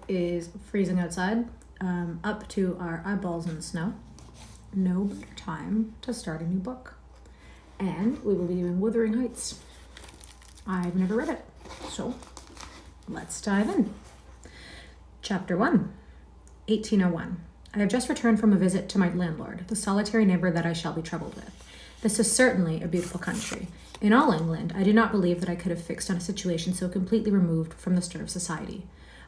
is freezing outside, up to our eyeballs in the snow. No better time to start a new book. And we will be doing Wuthering Heights. I've never read it, so let's dive in. Chapter 1, 1801. I have just returned from a visit to my landlord, the solitary neighbor that I shall be troubled with. This is certainly a beautiful country. In all England, I do not believe that I could have fixed on a situation so completely removed from the stir of society.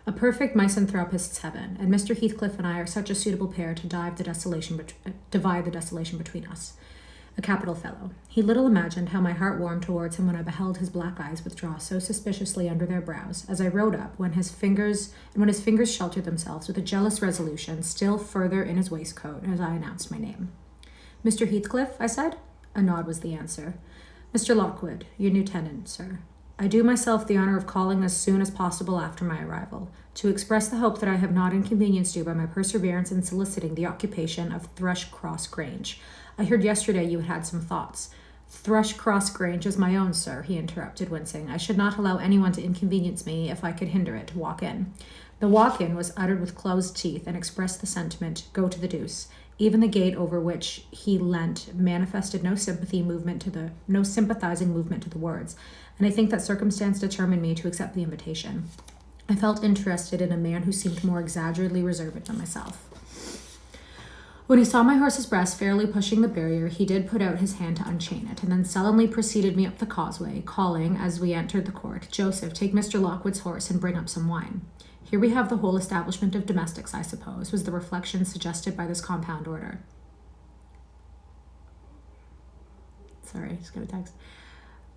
A perfect misanthropist's heaven, and Mr. Heathcliff and I are such a suitable pair to divide the desolation between us. A capital fellow. He little imagined how my heart warmed towards him when I beheld his black eyes withdraw so suspiciously under their brows, as I rode up, when his fingers sheltered themselves with a jealous resolution still further in his waistcoat as I announced my name. Mr. Heathcliff, I said. A nod was the answer. Mr. Lockwood, your new tenant, sir. I do myself the honour of calling as soon as possible after my arrival, to express the hope that I have not inconvenienced you by my perseverance in soliciting the occupation of Thrushcross Grange. I heard yesterday you had some thoughts. Thrushcross Grange is my own, sir, he interrupted, wincing. I should not allow anyone to inconvenience me if I could hinder it, to walk in. The walk-in was uttered with closed teeth and expressed the sentiment, go to the deuce. Even the gate over which he leant manifested no sympathizing movement to the words, and I think that circumstance determined me to accept the invitation. I felt interested in a man who seemed more exaggeratedly reserved than myself. When he saw my horse's breast fairly pushing the barrier, he did put out his hand to unchain it, and then sullenly preceded me up the causeway, calling, as we entered the court, Joseph, take Mr. Lockwood's horse and bring up some wine. Here we have the whole establishment of domestics, I suppose, was the reflection suggested by this compound order. Sorry, just got a text.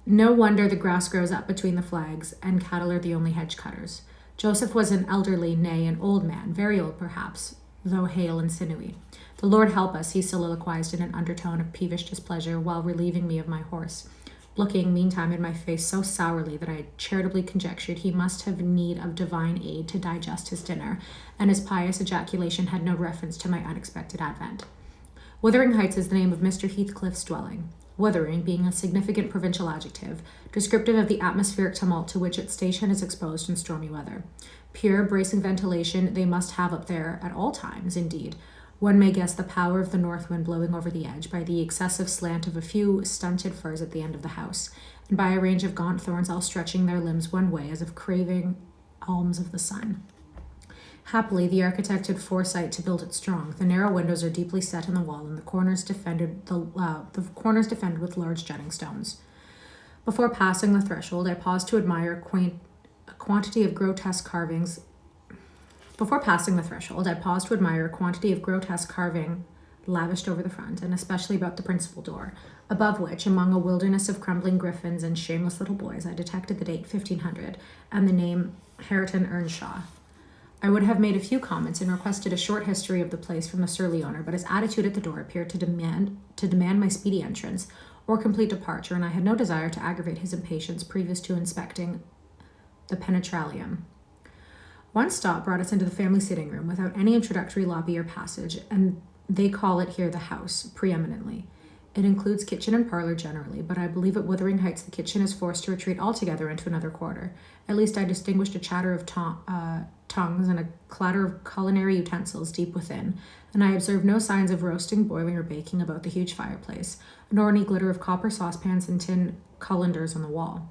No wonder the grass grows up between the flags, and cattle are the only hedge cutters. Joseph was an elderly, nay, an old man, very old perhaps, though hale and sinewy. The Lord help us, he soliloquized in an undertone of peevish displeasure while relieving me of my horse, looking meantime in my face so sourly that I charitably conjectured he must have need of divine aid to digest his dinner, and his pious ejaculation had no reference to my unexpected advent. Wuthering Heights is the name of Mr. Heathcliff's dwelling. Wuthering being a significant provincial adjective, descriptive of the atmospheric tumult to which its station is exposed in stormy weather. Pure, bracing ventilation they must have up there at all times, indeed. One may guess the power of the north wind blowing over the edge by the excessive slant of a few stunted firs at the end of the house, and by a range of gaunt thorns all stretching their limbs one way as if craving alms of the sun. Happily, the architect had foresight to build it strong. The narrow windows are deeply set in the wall, and the corners defended with large jutting stones. Before passing the threshold, I paused to admire a quantity of grotesque carving lavished over the front, and especially about the principal door, above which, among a wilderness of crumbling griffins and shameless little boys, I detected the date 1500 and the name Hareton Earnshaw. I would have made a few comments and requested a short history of the place from the surly owner, but his attitude at the door appeared to demand my speedy entrance or complete departure, and I had no desire to aggravate his impatience previous to inspecting the penetralium. One stop brought us into the family sitting room without any introductory lobby or passage, and they call it here the house, preeminently. It includes kitchen and parlor generally, but I believe at Wuthering Heights the kitchen is forced to retreat altogether into another quarter. At least I distinguished a chatter of tongues and a clatter of culinary utensils deep within, and I observed no signs of roasting, boiling, or baking about the huge fireplace, nor any glitter of copper saucepans and tin colanders on the wall.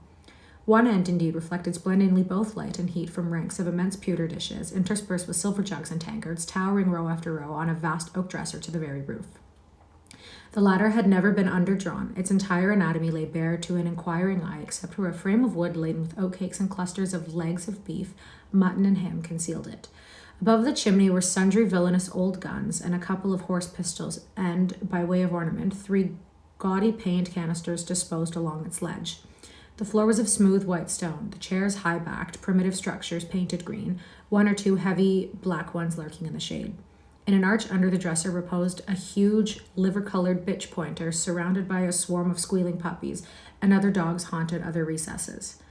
One end, indeed, reflected splendidly both light and heat from ranks of immense pewter dishes, interspersed with silver jugs and tankards, towering row after row on a vast oak dresser to the very roof. The latter had never been underdrawn. Its entire anatomy lay bare to an inquiring eye, except where a frame of wood laden with oatcakes and clusters of legs of beef, mutton, and ham concealed it. Above the chimney were sundry villainous old guns and a couple of horse pistols, and, by way of ornament, 3 gaudy paint canisters disposed along its ledge. The floor was of smooth white stone, the chairs high-backed, primitive structures painted green, 1 or 2 heavy black ones lurking in the shade. In an arch under the dresser reposed a huge liver-colored bitch pointer surrounded by a swarm of squealing puppies, and other dogs haunted other recesses.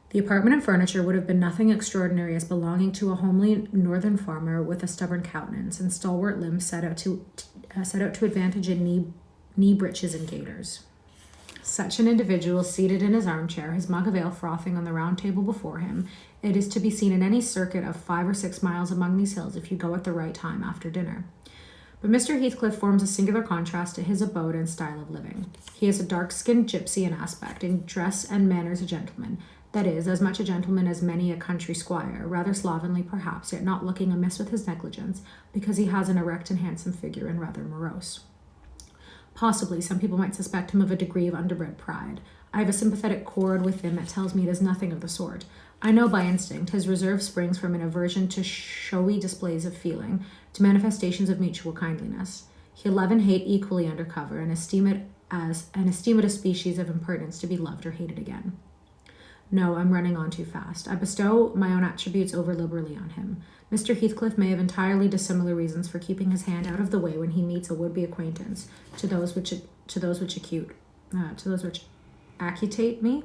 The apartment and furniture would have been nothing extraordinary as belonging to a homely northern farmer with a stubborn countenance and stalwart limbs set out to advantage in knee breeches and gaiters. Such an individual seated in his armchair, his mug of ale frothing on the round table before him, it is to be seen in any circuit of 5 or 6 miles among these hills if you go at the right time after dinner. But Mr. Heathcliff forms a singular contrast to his abode and style of living. He is a dark-skinned gypsy in aspect, in dress and manners a gentleman, that is, as much a gentleman as many a country squire, rather slovenly perhaps, yet not looking amiss with his negligence, because he has an erect and handsome figure and rather morose. Possibly some people might suspect him of a degree of underbred pride. I have a sympathetic chord within that tells me it is nothing of the sort. I know by instinct his reserve springs from an aversion to showy displays of feeling, to manifestations of mutual kindliness. He'll love and hate equally under cover, and esteem it a species of impertinence to be loved or hated again. No, I'm running on too fast. I bestow my own attributes over liberally on him. Mr. Heathcliff may have entirely dissimilar reasons for keeping his hand out of the way when he meets a would-be acquaintance, to those which accutate me.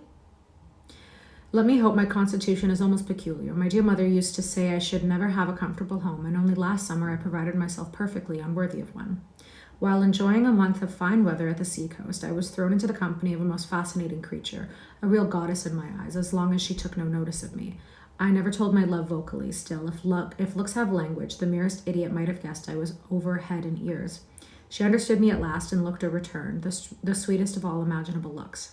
Let me hope my constitution is almost peculiar. My dear mother used to say I should never have a comfortable home, and only last summer I provided myself perfectly unworthy of one. While enjoying a month of fine weather at the sea-coast, I was thrown into the company of a most fascinating creature, a real goddess in my eyes, as long as she took no notice of me. I never told my love vocally. Still, if looks have language, the merest idiot might have guessed I was over head and ears. She understood me at last and looked a return, the sweetest of all imaginable looks.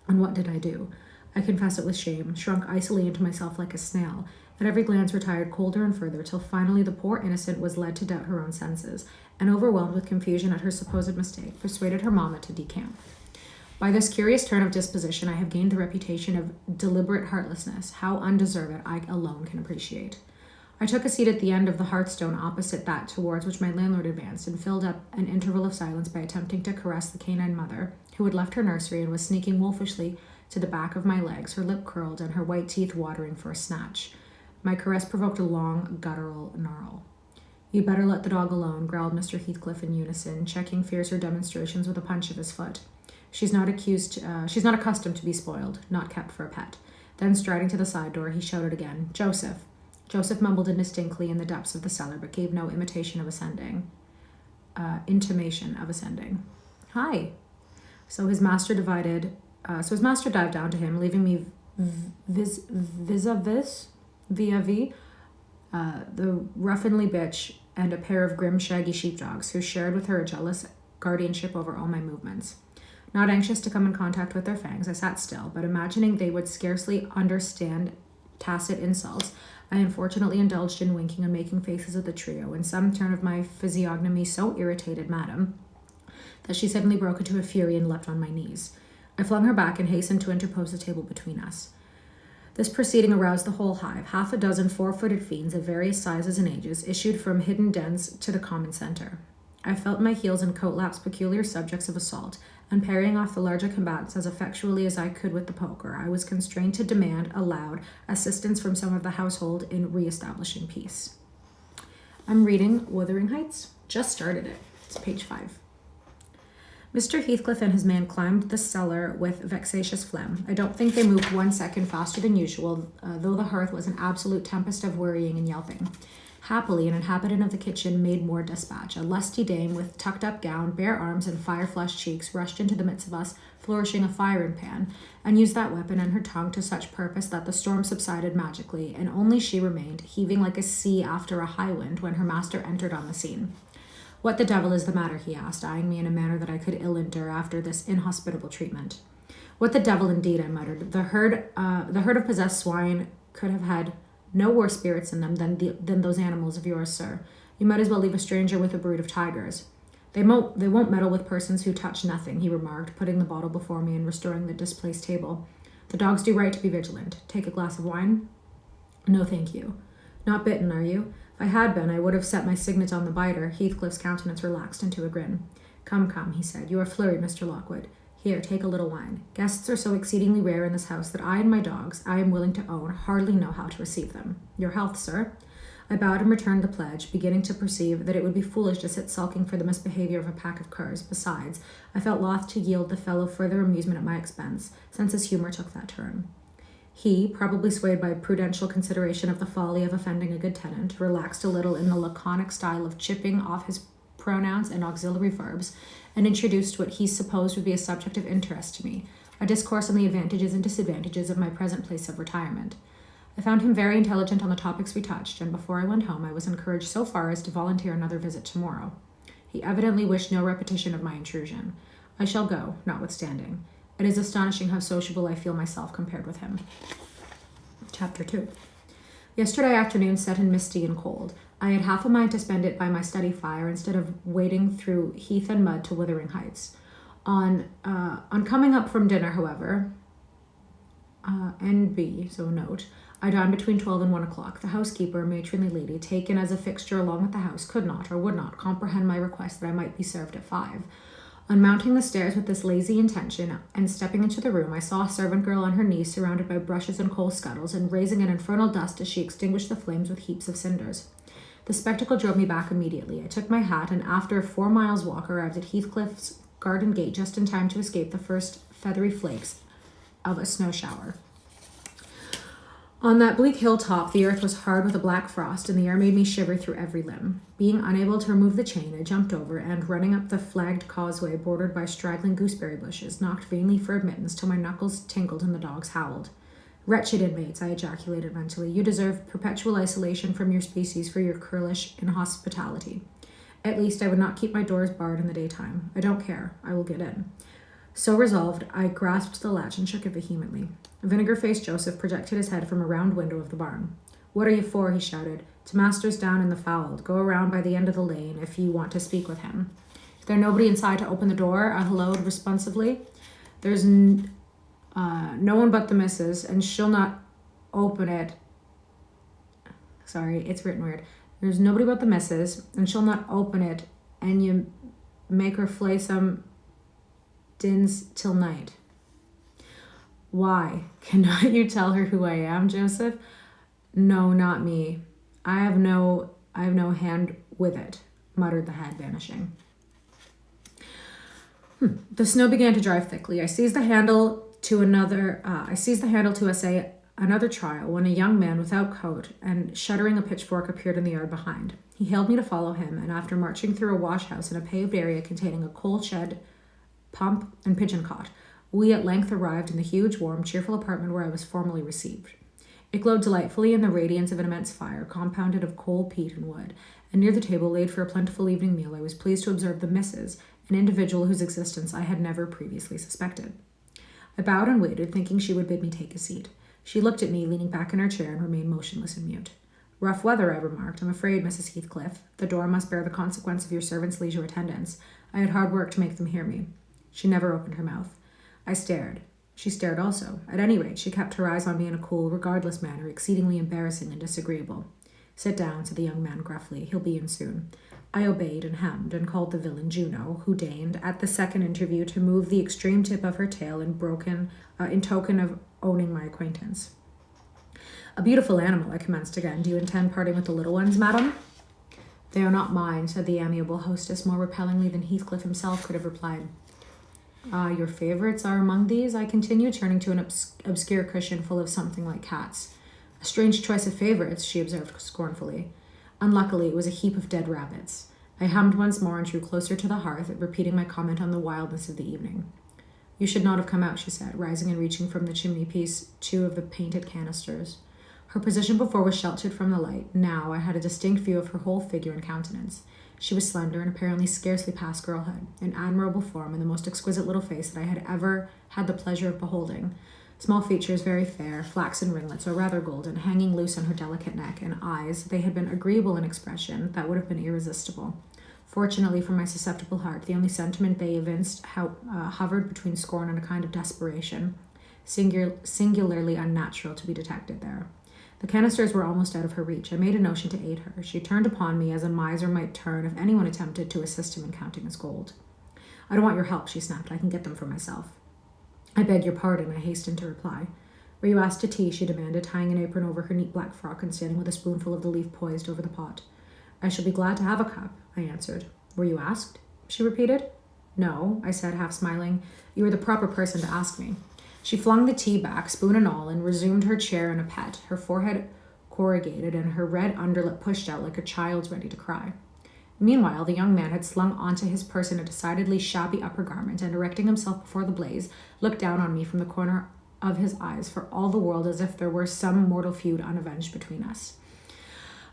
And what did I do? I confess it with shame, shrunk icily into myself like a snail. At every glance retired colder and further, till finally the poor innocent was led to doubt her own senses, and overwhelmed with confusion at her supposed mistake, persuaded her mamma to decamp. By this curious turn of disposition, I have gained the reputation of deliberate heartlessness, how undeserved I alone can appreciate. I took a seat at the end of the hearthstone opposite that towards which my landlord advanced, and filled up an interval of silence by attempting to caress the canine mother, who had left her nursery and was sneaking wolfishly to the back of my legs, her lip curled and her white teeth watering for a snatch. My caress provoked a long, guttural gnarl. "You'd better let the dog alone," growled Mr. Heathcliff in unison, checking fiercer demonstrations with a punch of his foot. She's not accustomed to be spoiled, not kept for a pet." Then, striding to the side door, he shouted again, "Joseph." Joseph mumbled indistinctly in the depths of the cellar, but gave no intimation of ascending. "Hi." So his master dived down to him, leaving me vis-a-vis, the ruffianly bitch, and a pair of grim, shaggy sheepdogs, who shared with her a jealous guardianship over all my movements. Not anxious to come in contact with their fangs, I sat still, but imagining they would scarcely understand tacit insults, I unfortunately indulged in winking and making faces at the trio, when some turn of my physiognomy so irritated Madame that she suddenly broke into a fury and leapt on my knees. I flung her back and hastened to interpose the table between us. This proceeding aroused the whole hive. 6 four-footed fiends of various sizes and ages issued from hidden dens to the common center. I felt my heels and coat laps peculiar subjects of assault, and parrying off the larger combatants as effectually as I could with the poker, I was constrained to demand, aloud, assistance from some of the household in re-establishing peace. I'm reading Wuthering Heights. Just started it. It's page 5. Mr. Heathcliff and his man climbed the cellar with vexatious phlegm. I don't think they moved 1 second faster than usual, though the hearth was an absolute tempest of worrying and yelping. Happily, an inhabitant of the kitchen made more dispatch. A lusty dame with tucked-up gown, bare arms, and fire-flushed cheeks rushed into the midst of us, flourishing a firing pan, and used that weapon and her tongue to such purpose that the storm subsided magically, and only she remained, heaving like a sea after a high wind, when her master entered on the scene. "What the devil is the matter?" he asked, eyeing me in a manner that I could ill endure after this inhospitable treatment. "What the devil, indeed," I muttered. The herd of possessed swine could have had no worse spirits in them than those animals of yours, sir. You might as well leave a stranger with a brood of tigers." They won't meddle with persons who touch nothing," he remarked, putting the bottle before me and restoring the displaced table. "The dogs do right to be vigilant. Take a glass of wine?" "No, thank you." "Not bitten, are you?" "If I had been, I would have set my signet on the biter." Heathcliff's countenance relaxed into a grin. Come, he said. "You are flurried, Mr. Lockwood. Here, take a little wine. Guests are so exceedingly rare in this house that I and my dogs, I am willing to own, hardly know how to receive them. Your health, sir." I bowed and returned the pledge, beginning to perceive that it would be foolish to sit sulking for the misbehavior of a pack of curs. Besides, I felt loth to yield the fellow further amusement at my expense, since his humor took that turn. He, probably swayed by prudential consideration of the folly of offending a good tenant, relaxed a little in the laconic style of chipping off his pronouns and auxiliary verbs, and introduced what he supposed would be a subject of interest to me, a discourse on the advantages and disadvantages of my present place of retirement. I found him very intelligent on the topics we touched, and before I went home I was encouraged so far as to volunteer another visit tomorrow. He evidently wished no repetition of my intrusion. I shall go, notwithstanding. It is astonishing how sociable I feel myself compared with him. Chapter 2. Yesterday afternoon set in misty and cold. I had half a mind to spend it by my study fire instead of wading through heath and mud to Wuthering Heights. On coming up from dinner, however, N.B., so note, I dined between 12 and 1 o'clock. The housekeeper, a matronly lady, taken as a fixture along with the house, could not or would not comprehend my request that I might be served at 5. On mounting the stairs with this lazy intention and stepping into the room, I saw a servant girl on her knees surrounded by brushes and coal scuttles and raising an infernal dust as she extinguished the flames with heaps of cinders. The spectacle drove me back immediately. I took my hat and after a 4 miles walk arrived at Heathcliff's garden gate just in time to escape the first feathery flakes of a snow shower. On that bleak hilltop, the earth was hard with a black frost, and the air made me shiver through every limb. Being unable to remove the chain, I jumped over, and running up the flagged causeway bordered by straggling gooseberry bushes, knocked vainly for admittance till my knuckles tingled and the dogs howled. Wretched inmates, I ejaculated mentally, you deserve perpetual isolation from your species for your churlish inhospitality. At least I would not keep my doors barred in the daytime. I don't care. I will get in. So resolved, I grasped the latch and shook it vehemently. Vinegar-faced Joseph projected his head from a round window of the barn. What are you for? He shouted. To master's down in the foul. Go around by the end of the lane if you want to speak with him. Is there nobody inside to open the door? I hallooed responsively. There's no one but the missus, and she'll not open it. Sorry, it's written weird. There's nobody but the missus, and she'll not open it, and you make her flay some dins till night. Why? Cannot you tell her who I am, Joseph? No, not me. I have no hand with it, muttered the hag, vanishing. The snow began to drive thickly. I seized the handle to essay another trial when a young man without coat and shuddering a pitchfork appeared in the yard behind. He hailed me to follow him, and after marching through a wash house in a paved area containing a coal shed, pump, and pigeon cot, we at length arrived in the huge, warm, cheerful apartment where I was formally received. It glowed delightfully in the radiance of an immense fire, compounded of coal, peat, and wood, and near the table laid for a plentiful evening meal I was pleased to observe the missus, an individual whose existence I had never previously suspected. I bowed and waited, thinking she would bid me take a seat. She looked at me, leaning back in her chair, and remained motionless and mute. Rough weather, I remarked. I'm afraid, Mrs. Heathcliff. The door must bear the consequence of your servant's leisure attendance. I had hard work to make them hear me. She never opened her mouth. I stared. She stared also. At any rate, she kept her eyes on me in a cool, regardless manner, exceedingly embarrassing and disagreeable. Sit down, said the young man gruffly. He'll be in soon. I obeyed and hemmed, and called the villain Juno, who deigned, at the second interview, to move the extreme tip of her tail in token of owning my acquaintance. A beautiful animal, I commenced again. Do you intend parting with the little ones, madam? They are not mine, said the amiable hostess, more repellingly than Heathcliff himself could have replied. Your favorites are among these? I continued, turning to an obscure cushion full of something like cats. A strange choice of favorites, she observed scornfully. Unluckily, it was a heap of dead rabbits. I hummed once more and drew closer to the hearth, repeating my comment on the wildness of the evening. You should not have come out, she said, rising and reaching from the chimney-piece 2 of the painted canisters. Her position before was sheltered from the light. Now I had a distinct view of her whole figure and countenance. She was slender and apparently scarcely past girlhood, an admirable form and the most exquisite little face that I had ever had the pleasure of beholding. Small features, very fair, flaxen ringlets, or rather golden, hanging loose on her delicate neck, and eyes, they had been agreeable in expression, that would have been irresistible. Fortunately for my susceptible heart, the only sentiment they evinced hovered between scorn and a kind of desperation, singularly unnatural to be detected there. The canisters were almost out of her reach. I made a notion to aid her. She turned upon me as a miser might turn if anyone attempted to assist him in counting his gold. I don't want your help, she snapped. I can get them for myself. I beg your pardon, I hastened to reply. Were you asked to tea? She demanded, tying an apron over her neat black frock and standing with a spoonful of the leaf poised over the pot. I shall be glad to have a cup, I answered. Were you asked? She repeated. No, I said, half smiling. You are the proper person to ask me. She flung the tea back, spoon and all, and resumed her chair in a pet, her forehead corrugated and her red underlip pushed out like a child's ready to cry. Meanwhile, the young man had slung onto his person a decidedly shabby upper garment, and erecting himself before the blaze, looked down on me from the corner of his eyes for all the world as if there were some mortal feud unavenged between us.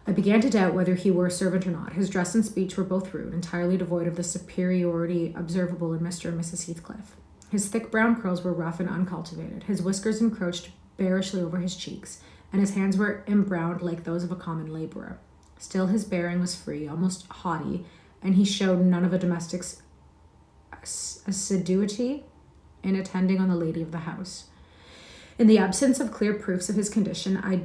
I began to doubt whether he were a servant or not. His dress and speech were both rude, entirely devoid of the superiority observable in Mr. and Mrs. Heathcliff. His thick brown curls were rough and uncultivated. His whiskers encroached bearishly over his cheeks, and his hands were embrowned like those of a common labourer. Still, his bearing was free, almost haughty, and he showed none of a domestic's assiduity in attending on the lady of the house. In the absence of clear proofs of his condition, I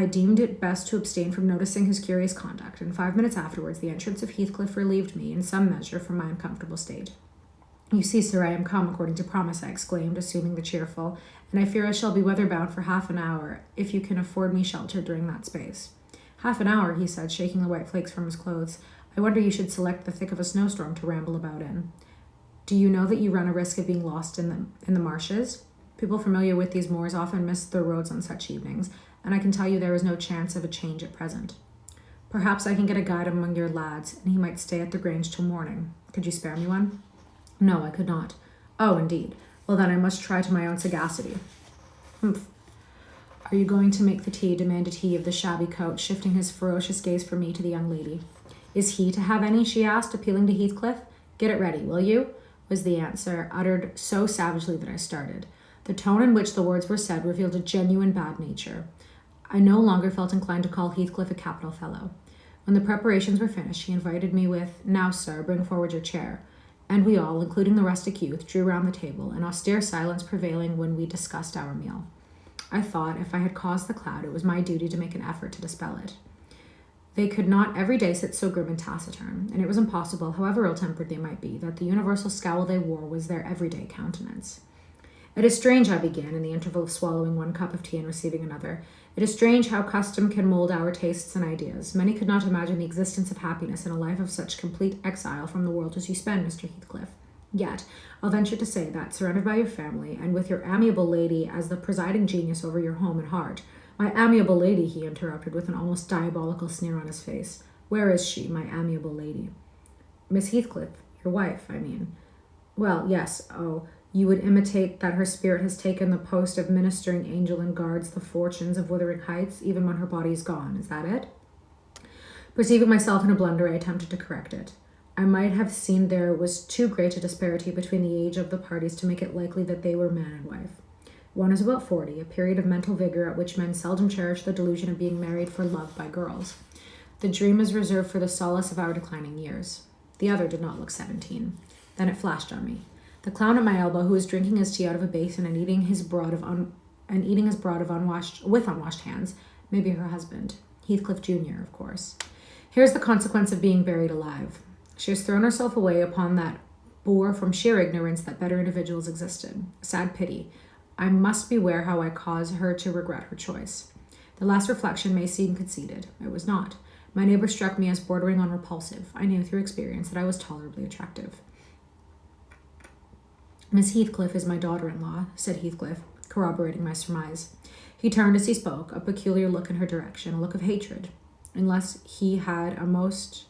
deemed it best to abstain from noticing his curious conduct, and 5 minutes afterwards the entrance of Heathcliff relieved me in some measure from my uncomfortable state. "You see, sir, I am come according to promise," I exclaimed, assuming the cheerful, "and I fear I shall be weather-bound for half an hour, if you can afford me shelter during that space." "Half an hour," he said, shaking the white flakes from his clothes. "I wonder you should select the thick of a snowstorm to ramble about in. Do you know that you run a risk of being lost in the marshes? People familiar with these moors often miss their roads on such evenings, and I can tell you there is no chance of a change at present. Perhaps I can get a guide among your lads, and he might stay at the Grange till morning. Could you spare me one?" "No, I could not." "Oh, indeed. Well, then I must try to my own sagacity." "Humph. Are you going to make the tea?" demanded he of the shabby coat, shifting his ferocious gaze from me to the young lady. "Is he to have any?" she asked, appealing to Heathcliff. "Get it ready, will you?" was the answer, uttered so savagely that I started. The tone in which the words were said revealed a genuine bad nature. I no longer felt inclined to call Heathcliff a capital fellow. When the preparations were finished, he invited me with, "Now, sir, bring forward your chair." And we all, including the rustic youth, drew round the table, an austere silence prevailing when we discussed our meal. I thought, if I had caused the cloud, it was my duty to make an effort to dispel it. They could not every day sit so grim and taciturn, and it was impossible, however ill-tempered they might be, that the universal scowl they wore was their everyday countenance. "It is strange," I began, in the interval of swallowing one cup of tea and receiving another. "It is strange how custom can mold our tastes and ideas. Many could not imagine the existence of happiness in a life of such complete exile from the world as you spend, Mr. Heathcliff. Yet, I'll venture to say that, surrounded by your family, and with your amiable lady as the presiding genius over your home and heart—" "My amiable lady," he interrupted, with an almost diabolical sneer on his face. "Where is she, my amiable lady?" "Miss Heathcliff, your wife, I mean." "Well, yes. Oh, you would imitate that her spirit has taken the post of ministering angel and guards the fortunes of Wuthering Heights, even when her body is gone. Is that it?" Perceiving myself in a blunder, I attempted to correct it. I might have seen there was too great a disparity between the age of the parties to make it likely that they were man and wife. One is about 40, a period of mental vigor at which men seldom cherish the delusion of being married for love by girls. The dream is reserved for the solace of our declining years. The other did not look 17. Then it flashed on me. The clown at my elbow, who was drinking his tea out of a basin and eating his broad of unwashed hands, may be her husband. Heathcliff Jr., of course. Here's the consequence of being buried alive. She has thrown herself away upon that boor from sheer ignorance that better individuals existed. Sad pity. I must beware how I cause her to regret her choice. The last reflection may seem conceited. It was not. My neighbor struck me as bordering on repulsive. I knew through experience that I was tolerably attractive. "Miss Heathcliff is my daughter-in-law," said Heathcliff, corroborating my surmise. He turned as he spoke, a peculiar look in her direction, a look of hatred. Unless he had a most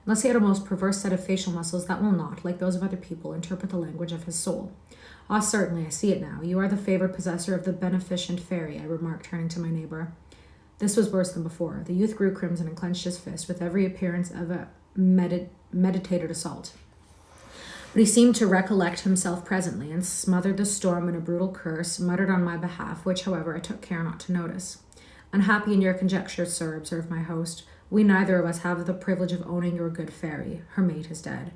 perverse set of facial muscles that will not, like those of other people, interpret the language of his soul. "Ah, certainly, I see it now. You are the favored possessor of the beneficent fairy," I remarked, turning to my neighbor. This was worse than before. The youth grew crimson and clenched his fist with every appearance of a meditated assault. But he seemed to recollect himself presently, and smothered the storm in a brutal curse, muttered on my behalf, which, however, I took care not to notice. "Unhappy in your conjectures, sir," observed my host. "We neither of us have the privilege of owning your good fairy. Her mate is dead.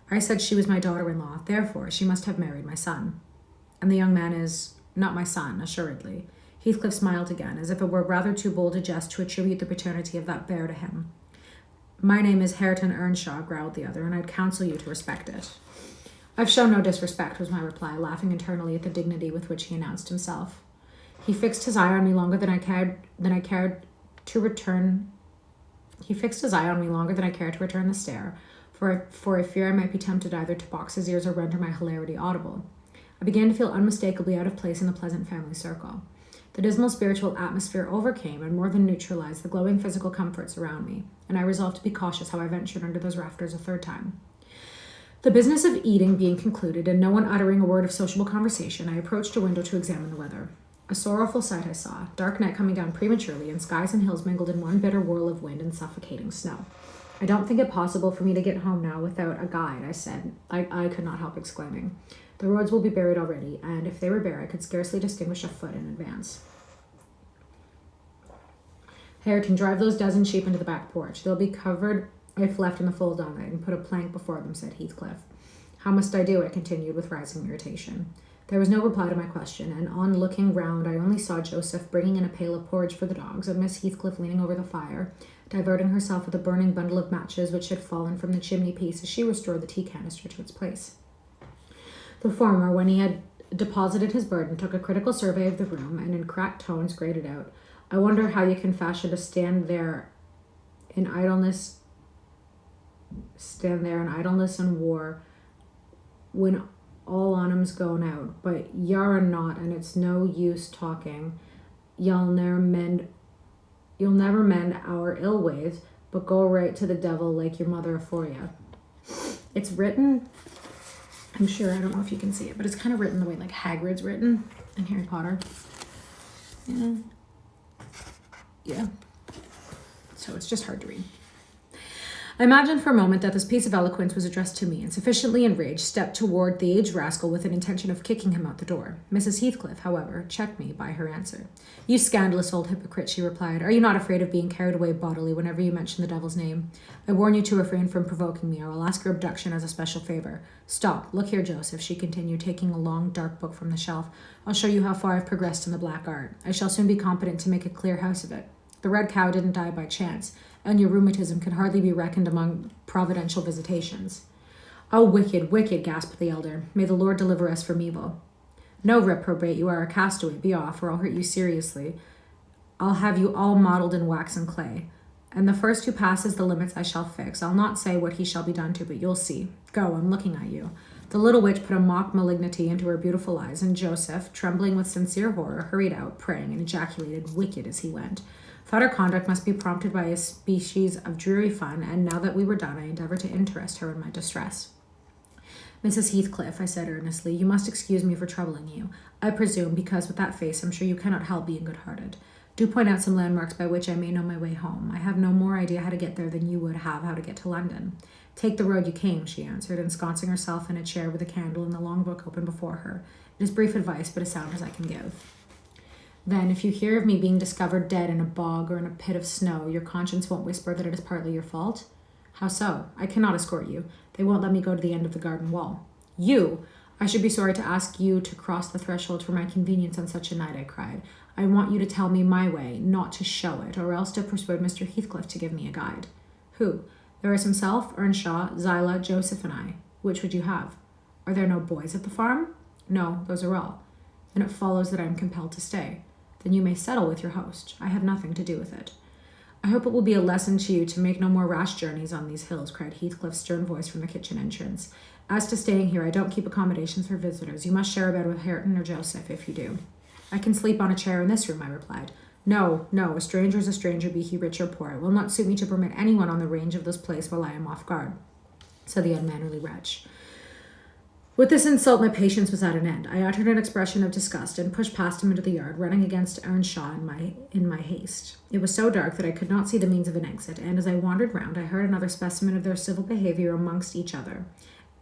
I said she was my daughter-in-law, therefore she must have married my son. And the young man is not my son, assuredly." Heathcliff smiled again, as if it were rather too bold a jest to attribute the paternity of that bear to him. "My name is Hareton Earnshaw," growled the other, "and I'd counsel you to respect it." "I've shown no disrespect,was my reply, laughing internally at the dignity with which he announced himself. He fixed his eye on me longer than I cared to return the stare, for I fear I might be tempted either to box his ears or render my hilarity audible. I began to feel unmistakably out of place in the pleasant family circle. The dismal spiritual atmosphere overcame and more than neutralized the glowing physical comforts around me, and I resolved to be cautious how I ventured under those rafters a third time. The business of eating being concluded, and no one uttering a word of sociable conversation, I approached a window to examine the weather. A sorrowful sight I saw, dark night coming down prematurely, and skies and hills mingled in one bitter whirl of wind and suffocating snow. I don't think it possible for me to get home now without a guide, I said. I could not help exclaiming. The roads will be buried already, and if they were bare, I could scarcely distinguish a foot in advance. Hareton, drive those dozen sheep into the back porch. They'll be covered if left in the fold all night, and put a plank before them, said Heathcliff. How must I do it? Continued with rising irritation. There was no reply to my question, and on looking round I only saw Joseph bringing in a pail of porridge for the dogs, and Miss Heathcliff leaning over the fire, diverting herself with a burning bundle of matches which had fallen from the chimney-piece as she restored the tea canister to its place. The former, when he had deposited his burden, took a critical survey of the room, and in cracked tones grated out, I wonder how you can fashion to stand there in idleness and war when all on 'em's gone out, but y'are not, and it's no use talking. You'll never mend our ill ways, but go right to the devil like your mother afore you. It's written, I'm sure, I don't know if you can see it, but it's kind of written the way like Hagrid's written in Harry Potter. Yeah. So it's just hard to read. I imagined for a moment that this piece of eloquence was addressed to me, and sufficiently enraged, stepped toward the aged rascal with an intention of kicking him out the door. Mrs. Heathcliff, however, checked me by her answer. You scandalous old hypocrite, she replied. Are you not afraid of being carried away bodily whenever you mention the devil's name? I warn you to refrain from provoking me, or I'll ask your abduction as a special favor. Stop. Look here, Joseph, she continued, taking a long, dark book from the shelf. I'll show you how far I've progressed in the black art. I shall soon be competent to make a clear house of it. The red cow didn't die by chance, and your rheumatism can hardly be reckoned among providential visitations. Oh, wicked, wicked, gasped the elder. May the Lord deliver us from evil. No, reprobate, you are a castaway. Be off, or I'll hurt you seriously. I'll have you all modelled in wax and clay. And the first who passes the limits I shall fix. I'll not say what he shall be done to, but you'll see. Go, I'm looking at you. The little witch put a mock malignity into her beautiful eyes, and Joseph, trembling with sincere horror, hurried out, praying, and ejaculated, wicked, as he went. Thought her conduct must be prompted by a species of dreary fun, and now that we were done, I endeavoured to interest her in my distress. Mrs. Heathcliff, I said earnestly, you must excuse me for troubling you. I presume, because with that face I'm sure you cannot help being good-hearted. Do point out some landmarks by which I may know my way home. I have no more idea how to get there than you would have how to get to London. Take the road you came, she answered, ensconcing herself in a chair with a candle and the long book open before her. It is brief advice, but as sound as I can give. Then, if you hear of me being discovered dead in a bog or in a pit of snow, your conscience won't whisper that it is partly your fault? How so? I cannot escort you. They won't let me go to the end of the garden wall. You! I should be sorry to ask you to cross the threshold for my convenience on such a night, I cried. I want you to tell me my way, not to show it, or else to persuade Mr. Heathcliff to give me a guide. Who? There is himself, Earnshaw, Zyla, Joseph, and I. Which would you have? Are there no boys at the farm? No, those are all. Then it follows that I am compelled to stay. Then you may settle with your host. I have nothing to do with it. I hope it will be a lesson to you to make no more rash journeys on these hills, cried Heathcliff's stern voice from the kitchen entrance. As to staying here, I don't keep accommodations for visitors. You must share a bed with Hareton or Joseph, if you do. I can sleep on a chair in this room, I replied. No, a stranger is a stranger, be he rich or poor. It will not suit me to permit anyone on the range of this place while I am off guard, said the unmannerly wretch. With this insult, my patience was at an end. I uttered an expression of disgust and pushed past him into the yard, running against Earnshaw in my haste. It was so dark that I could not see the means of an exit, and as I wandered round, I heard another specimen of their civil behaviour amongst each other.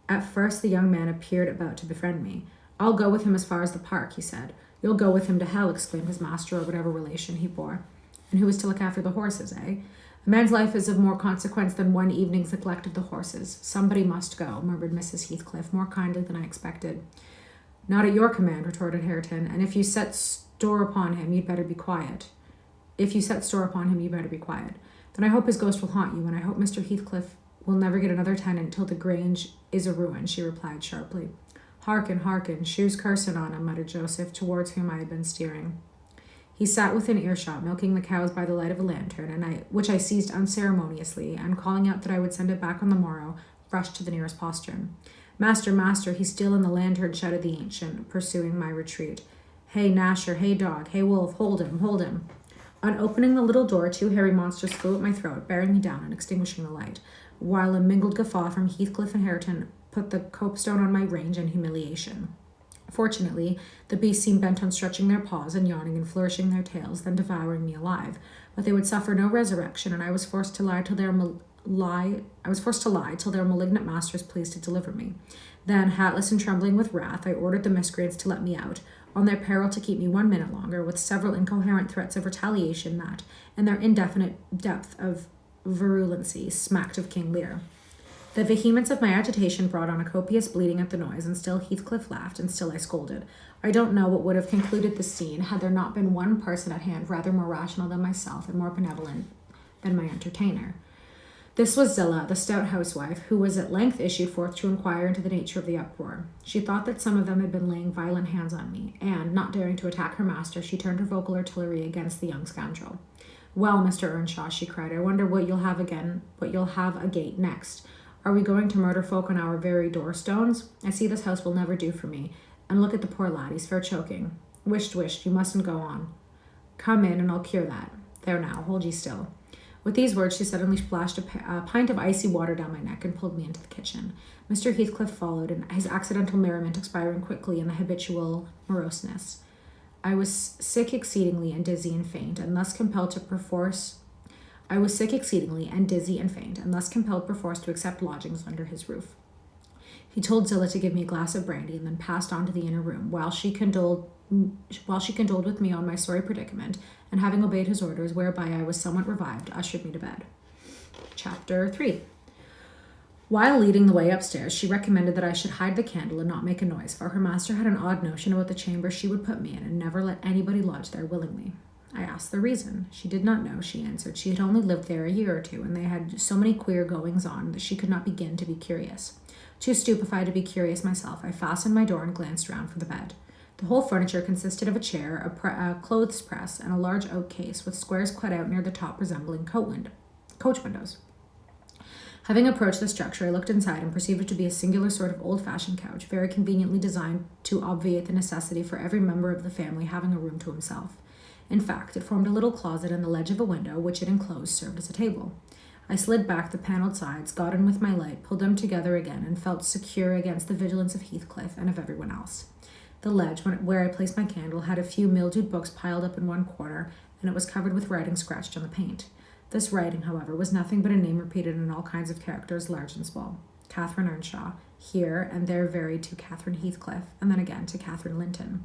At first, the young man appeared about to befriend me. I'll go with him as far as the park, he said. You'll go with him to hell, exclaimed his master, or whatever relation he bore. And who is to look after the horses, eh? A man's life is of more consequence than one evening's neglect of the horses. Somebody must go, murmured Mrs. Heathcliff, more kindly than I expected. Not at your command, retorted Hareton, and if you set store upon him, you'd better be quiet. Then I hope his ghost will haunt you, and I hope Mr. Heathcliff will never get another tenant till the Grange is a ruin, she replied sharply. Hearken, shoes cursing on him, muttered Joseph, towards whom I had been steering. He sat within earshot, milking the cows by the light of a lantern, which I seized unceremoniously, and calling out that I would send it back on the morrow, rushed to the nearest postern. Master, he's still in the lantern, shouted the ancient, pursuing my retreat. Hey, Gnasher, hey, dog, hey, wolf, hold him, hold him. On opening the little door, 2 hairy monsters flew at my throat, bearing me down and extinguishing the light, while a mingled guffaw from Heathcliff and Hareton put the copestone on my rage and humiliation. Fortunately, the beasts seemed bent on stretching their paws and yawning and flourishing their tails, then devouring me alive. But they would suffer no resurrection, and I was forced to lie till their malignant masters pleased to deliver me. Then, hatless and trembling with wrath, I ordered the miscreants to let me out, on their peril to keep me 1 minute longer, with several incoherent threats of retaliation that, in their indefinite depth of virulency, smacked of King Lear. The vehemence of my agitation brought on a copious bleating at the noise, and still Heathcliff laughed, and still I scolded. I don't know what would have concluded the scene had there not been one person at hand rather more rational than myself and more benevolent than my entertainer. This was Zillah, the stout housewife, who was at length issued forth to inquire into the nature of the uproar. She thought that some of them had been laying violent hands on me, and, not daring to attack her master, she turned her vocal artillery against the young scoundrel. Well, Mr. Earnshaw, she cried, I wonder what you'll have agate next. Are we going to murder folk on our very doorstones? I see this house will never do for me. And look at the poor lad, he's fair choking. Wisht, you mustn't go on. Come in, and I'll cure that. There now, hold ye still. With these words, she suddenly splashed a pint of icy water down my neck and pulled me into the kitchen. Mr. Heathcliff followed, and his accidental merriment expiring quickly in the habitual moroseness. I was sick exceedingly and dizzy and faint, and thus compelled perforce to accept lodgings under his roof. He told Zillah to give me a glass of brandy, and then passed on to the inner room, while she condoled with me on my sorry predicament, and having obeyed his orders, whereby I was somewhat revived, ushered me to bed. Chapter 3. While leading the way upstairs, she recommended that I should hide the candle and not make a noise, for her master had an odd notion about the chamber she would put me in, and never let anybody lodge there willingly. I asked the reason. She did not know, she answered. She had only lived there a year or two, and they had so many queer goings-on that she could not begin to be curious. Too stupefied to be curious myself, I fastened my door and glanced round for the bed. The whole furniture consisted of a chair, a clothes press, and a large oak case with squares cut out near the top resembling coach windows. Having approached the structure, I looked inside and perceived it to be a singular sort of old-fashioned couch, very conveniently designed to obviate the necessity for every member of the family having a room to himself. In fact, it formed a little closet in the ledge of a window, which it enclosed served as a table. I slid back the panelled sides, got in with my light, pulled them together again, and felt secure against the vigilance of Heathcliff and of everyone else. The ledge, where I placed my candle, had a few mildewed books piled up in one corner, and it was covered with writing scratched on the paint. This writing, however, was nothing but a name repeated in all kinds of characters, large and small. Catherine Earnshaw, here and there varied to Catherine Heathcliff, and then again to Catherine Linton.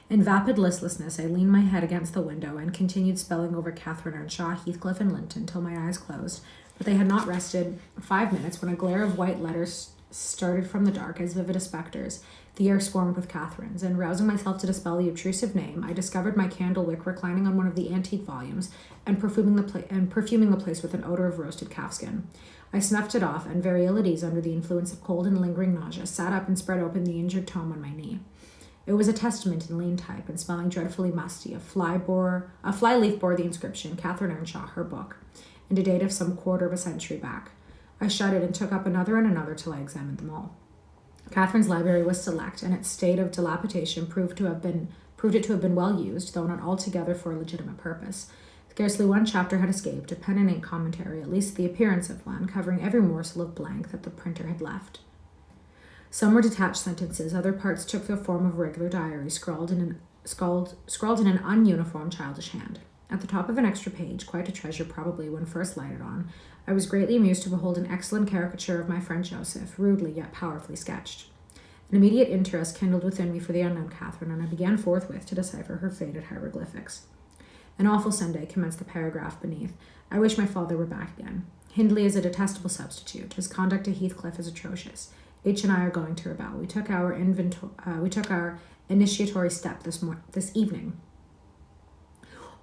In vapid listlessness, I leaned my head against the window and continued spelling over Catherine Earnshaw, Heathcliff, and Linton till my eyes closed, but they had not rested 5 minutes when a glare of white letters started from the dark as vivid as spectres. The air swarmed with Catherines, and rousing myself to dispel the obtrusive name, I discovered my candle wick reclining on one of the antique volumes and perfuming the place with an odor of roasted calfskin. I snuffed it off, and very ill at ease under the influence of cold and lingering nausea, sat up and spread open the injured tome on my knee. It was a testament in lean type and smelling dreadfully musty. A fly leaf bore the inscription, Catherine Earnshaw, her book, and a date of some quarter of a century back. I shut it and took up another and another till I examined them all. Catherine's library was select, and its state of dilapidation proved it to have been well used, though not altogether for a legitimate purpose. Scarcely one chapter had escaped, a pen and ink commentary, at least the appearance of one, covering every morsel of blank that the printer had left. Some were detached sentences, other parts took the form of regular diaries, scrawled in an ununiform childish hand. At the top of an extra page, quite a treasure probably when first lighted on, I was greatly amused to behold an excellent caricature of my friend Joseph, rudely yet powerfully sketched. An immediate interest kindled within me for the unknown Catherine, and I began forthwith to decipher her faded hieroglyphics. An awful Sunday commenced the paragraph beneath. I wish my father were back again. Hindley is a detestable substitute. His conduct to Heathcliff is atrocious. H and I are going to rebel. We took our initiatory step this evening.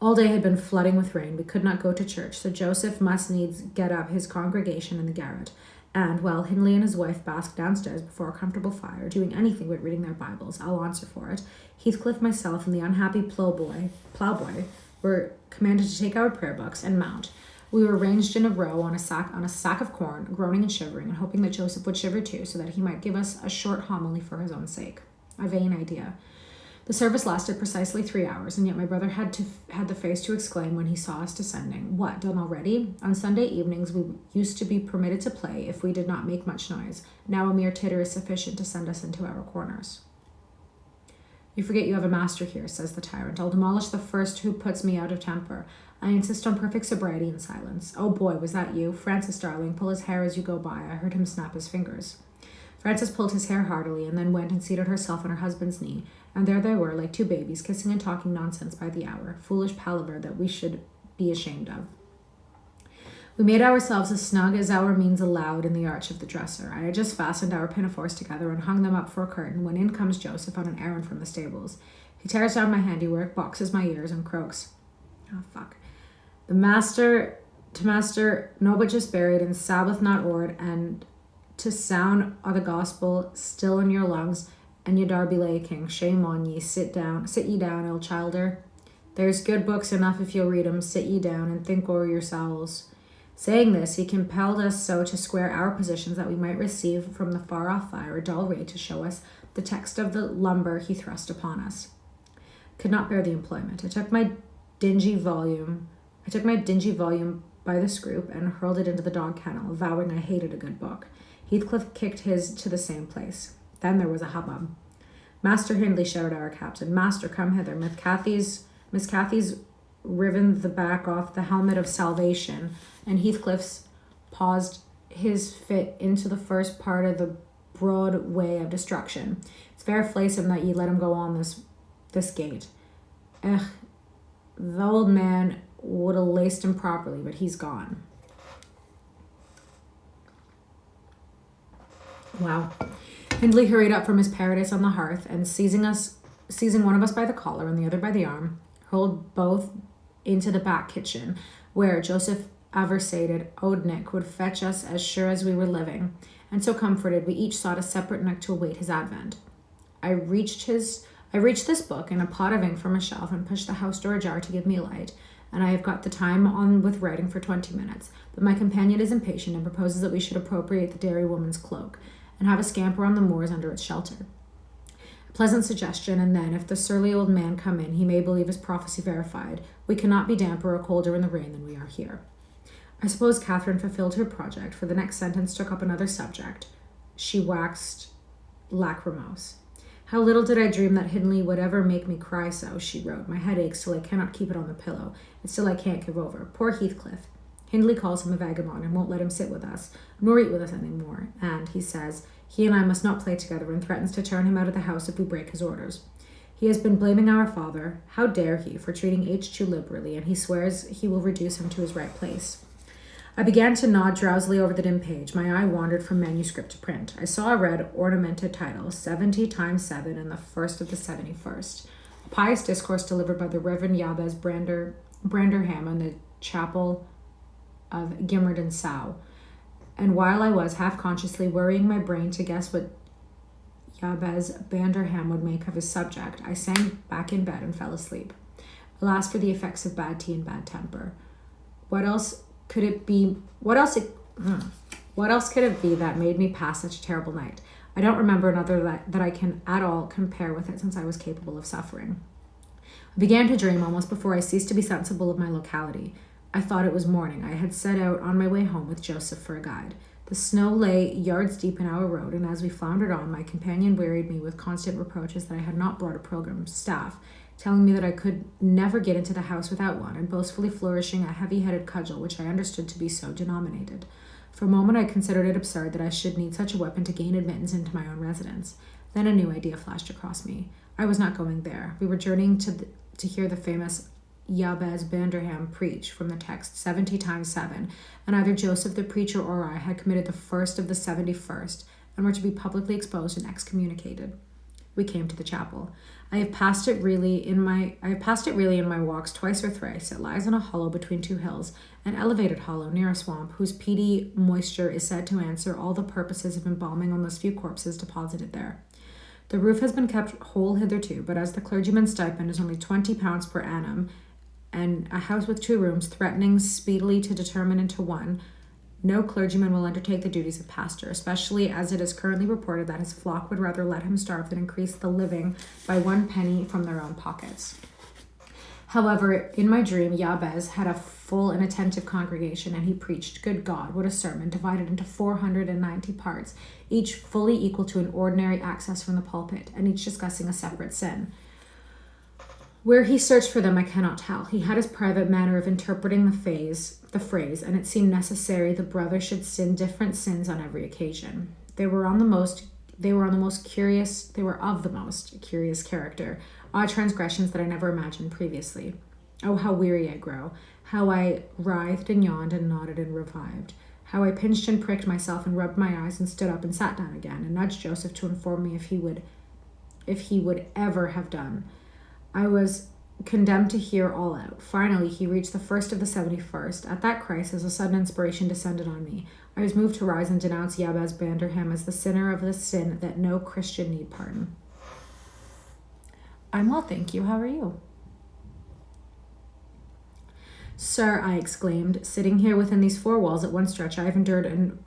All day had been flooding with rain. We could not go to church, so Joseph must needs get up his congregation in the garret. And while Hindley and his wife basked downstairs before a comfortable fire, doing anything but reading their Bibles, I'll answer for it, Heathcliff, myself, and the unhappy plowboy were commanded to take our prayer books and mount. We were ranged in a row on a sack of corn, groaning and shivering, and hoping that Joseph would shiver too, so that he might give us a short homily for his own sake. A vain idea. The service lasted precisely 3 hours, and yet my brother had the face to exclaim when he saw us descending, "What, done already? On Sunday evenings we used to be permitted to play if we did not make much noise. Now a mere titter is sufficient to send us into our corners." "You forget you have a master here," says the tyrant. "I'll demolish the first who puts me out of temper. I insist on perfect sobriety and silence. Oh boy, was that you? Francis, darling, pull his hair as you go by. I heard him snap his fingers." Frances pulled his hair heartily and then went and seated herself on her husband's knee, and there they were, like two babies, kissing and talking nonsense by the hour, foolish palaver that we should be ashamed of. We made ourselves as snug as our means allowed in the arch of the dresser. I had just fastened our pinafores together and hung them up for a curtain when in comes Joseph on an errand from the stables. He tears down my handiwork, boxes my ears, and croaks, "Oh, fuck. The master to master, no but just buried, and Sabbath not o'ered, and to sound o' the gospel still in your lungs, and ye Darby lay king. Shame on ye. Sit ye down, ill childer. There's good books enough if you'll read 'em. Sit ye down and think o'er your sowls." Saying this, he compelled us so to square our positions that we might receive from the far-off fire a dull ray to show us the text of the lumber he thrust upon us. Could not bear the employment. I took my dingy volume by the scroop and hurled it into the dog kennel, vowing I hated a good book. Heathcliff kicked his to the same place. Then there was a hubbub. "Master Hindley," shouted our captain. "Master, come hither. Miss Cathy's riven the back off the helmet of salvation," and Heathcliff's paused his fit into the first part of the broad way of destruction. "It's fair flaysome that ye let him go on this gate. The old man would have laced him properly, but he's gone." Wow. Hindley hurried up from his paradise on the hearth, and seizing one of us by the collar and the other by the arm, hurled both into the back kitchen, where Joseph aversated Oldnick would fetch us as sure as we were living, and so comforted we each sought a separate nook to await his advent. I reached this book in a pot of ink from a shelf and pushed the house door ajar to give me a light, and I have got the time on with writing for 20 minutes, but my companion is impatient and proposes that we should appropriate the dairy woman's cloak and have a scamper on the moors under its shelter. A pleasant suggestion, and then, if the surly old man come in, he may believe his prophecy verified. We cannot be damper or colder in the rain than we are here. I suppose Catherine fulfilled her project, for the next sentence took up another subject. She waxed lachrymose. "How little did I dream that Hindley would ever make me cry so," she wrote. "My head aches till I cannot keep it on the pillow, and still I can't give over. Poor Heathcliff. Hindley calls him a vagabond and won't let him sit with us, nor eat with us any more, and, he says, he and I must not play together, and threatens to turn him out of the house if we break his orders. He has been blaming our father, how dare he, for treating H too liberally, and he swears he will reduce him to his right place." I began to nod drowsily over the dim page. My eye wandered from manuscript to print. I saw a red, ornamented title, 70 times 7 and the first of the 71st. A pious discourse delivered by the Reverend Jabez Branderham in the chapel of Gimmerden Sow. And while I was half-consciously worrying my brain to guess what Jabez Branderham would make of his subject, I sank back in bed and fell asleep. Alas for the effects of bad tea and bad temper. What else could it be that made me pass such a terrible night? I don't remember another that I can at all compare with it since I was capable of suffering. I began to dream almost before I ceased to be sensible of my locality. I thought it was morning. I had set out on my way home with Joseph for a guide. The snow lay yards deep in our road, and as we floundered on, my companion wearied me with constant reproaches that I had not brought a pilgrim's staff, telling me that I could never get into the house without one, and boastfully flourishing a heavy-headed cudgel which I understood to be so denominated. For a moment I considered it absurd that I should need such a weapon to gain admittance into my own residence. Then a new idea flashed across me. I was not going there. We were journeying to hear the famous Jabez Branderham preach from the text 70 times 7, and either Joseph the preacher or I had committed the first of the 71st, and were to be publicly exposed and excommunicated. We came to the chapel. I have passed it really in my walks twice or thrice. It lies in a hollow between two hills, an elevated hollow near a swamp, whose peaty moisture is said to answer all the purposes of embalming on those few corpses deposited there. The roof has been kept whole hitherto, but as the clergyman's stipend is only £20 per annum, and a house with 2 rooms threatening speedily to determine into one, No clergyman will undertake the duties of pastor, especially as it is currently reported that his flock would rather let him starve than increase the living by 1 penny from their own pockets. However, in my dream, Jabez had a full and attentive congregation, and he preached. Good God, what a sermon, divided into 490 parts, each fully equal to an ordinary access from the pulpit, and each discussing a separate sin. Where he searched for them, I cannot tell. He had his private manner of interpreting the phrase, and it seemed necessary the brother should sin different sins on every occasion. They were of the most curious character, odd transgressions that I never imagined previously. Oh, how weary I grow, how I writhed and yawned and nodded and revived, how I pinched and pricked myself and rubbed my eyes and stood up and sat down again and nudged Joseph to inform me if he would ever have done. I was condemned to hear all out. Finally, he reached the first of the 71st. At that crisis, a sudden inspiration descended on me. I was moved to rise and denounce Jabez Banderham as the sinner of the sin that no Christian need pardon. I'm well, thank you. How are you? Sir, I exclaimed, sitting here within these 4 walls at one stretch, I have endured and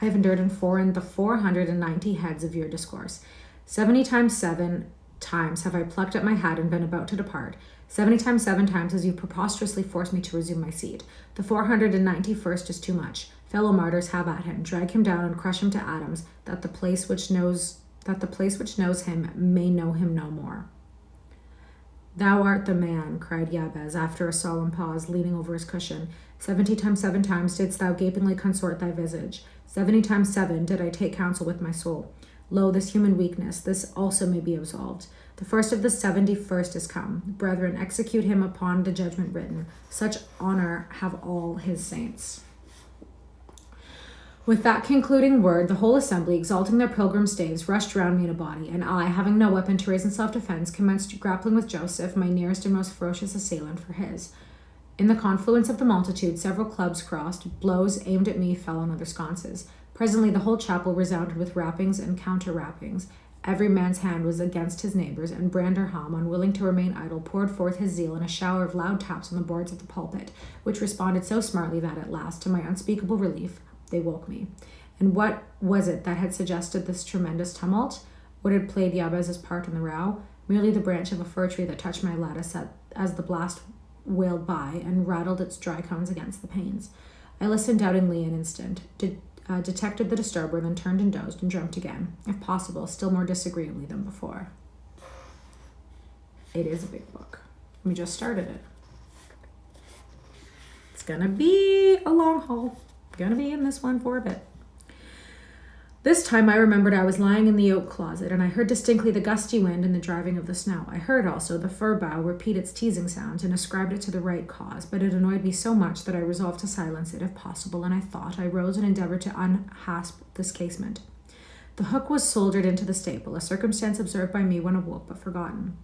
the 490 heads of your discourse. 70 times 7 times have I plucked up my hat and been about to depart. 70 times 7 times as you preposterously forced me to resume my seat. The 491st is too much. Fellow martyrs, have at him, drag him down and crush him to atoms, that the place which knows him may know him no more. Thou art the man, cried Jabez, after a solemn pause, leaning over his cushion. 70 times 7 times didst thou gapingly consort thy visage. 70 times 7 did I take counsel with my soul. Lo, this human weakness, this also may be absolved. The first of the 71st is come. Brethren, execute him upon the judgment written. Such honor have all his saints. With that concluding word, the whole assembly, exalting their pilgrim staves, rushed round me in a body, and I, having no weapon to raise in self-defense, commenced grappling with Joseph, my nearest and most ferocious assailant, for his. In the confluence of the multitude, several clubs crossed, blows aimed at me fell on other sconces. Presently the whole chapel resounded with rappings and counter-rappings. Every man's hand was against his neighbor's, and Branderham, unwilling to remain idle, poured forth his zeal in a shower of loud taps on the boards of the pulpit, which responded so smartly that at last, to my unspeakable relief, they woke me. And what was it that had suggested this tremendous tumult? What had played Jabez's part in the row? Merely the branch of a fir tree that touched my lattice as the blast wailed by and rattled its dry cones against the panes. I listened doubtingly an instant, detected the disturber, then turned and dozed and dreamt again, if possible, still more disagreeably than before. It is a big book. We just started it. It's gonna be a long haul. Gonna be in this one for a bit. This time I remembered I was lying in the oak closet, and I heard distinctly the gusty wind and the driving of the snow. I heard also the fir bough repeat its teasing sounds and ascribed it to the right cause, but it annoyed me so much that I resolved to silence it if possible, and I rose and endeavored to unhasp this casement. The hook was soldered into the staple, a circumstance observed by me when awoke but forgotten.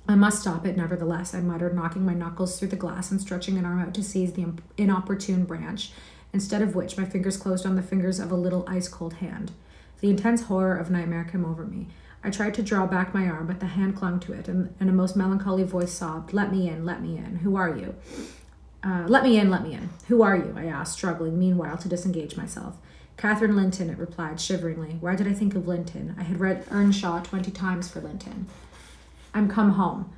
I must stop it, nevertheless, I muttered, knocking my knuckles through the glass and stretching an arm out to seize the inopportune branch, instead of which my fingers closed on the fingers of a little ice-cold hand. The intense horror of nightmare came over me. I tried to draw back my arm, but the hand clung to it, and a most melancholy voice sobbed, "Let me in, let me in. Who are you?" Let me in, let me in. Who are you?" I asked, struggling meanwhile to disengage myself. "Catherine Linton," it replied, shiveringly. Why did I think of Linton? I had read Earnshaw 20 times for Linton. "I'm come home.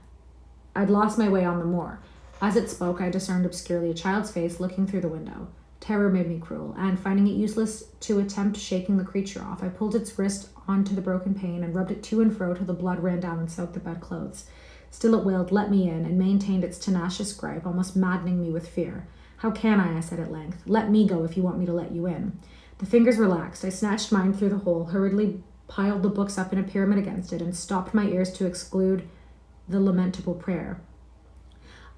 I'd lost my way on the moor." As it spoke, I discerned obscurely a child's face looking through the window. Terror made me cruel, and finding it useless to attempt shaking the creature off, I pulled its wrist onto the broken pane and rubbed it to and fro till the blood ran down and soaked the bedclothes. Still it wailed, "Let me in," and maintained its tenacious gripe, almost maddening me with fear. "How can I?" said at length. "Let me go if you want me to let you in." The fingers relaxed. I snatched mine through the hole, hurriedly piled the books up in a pyramid against it, and stopped my ears to exclude the lamentable prayer.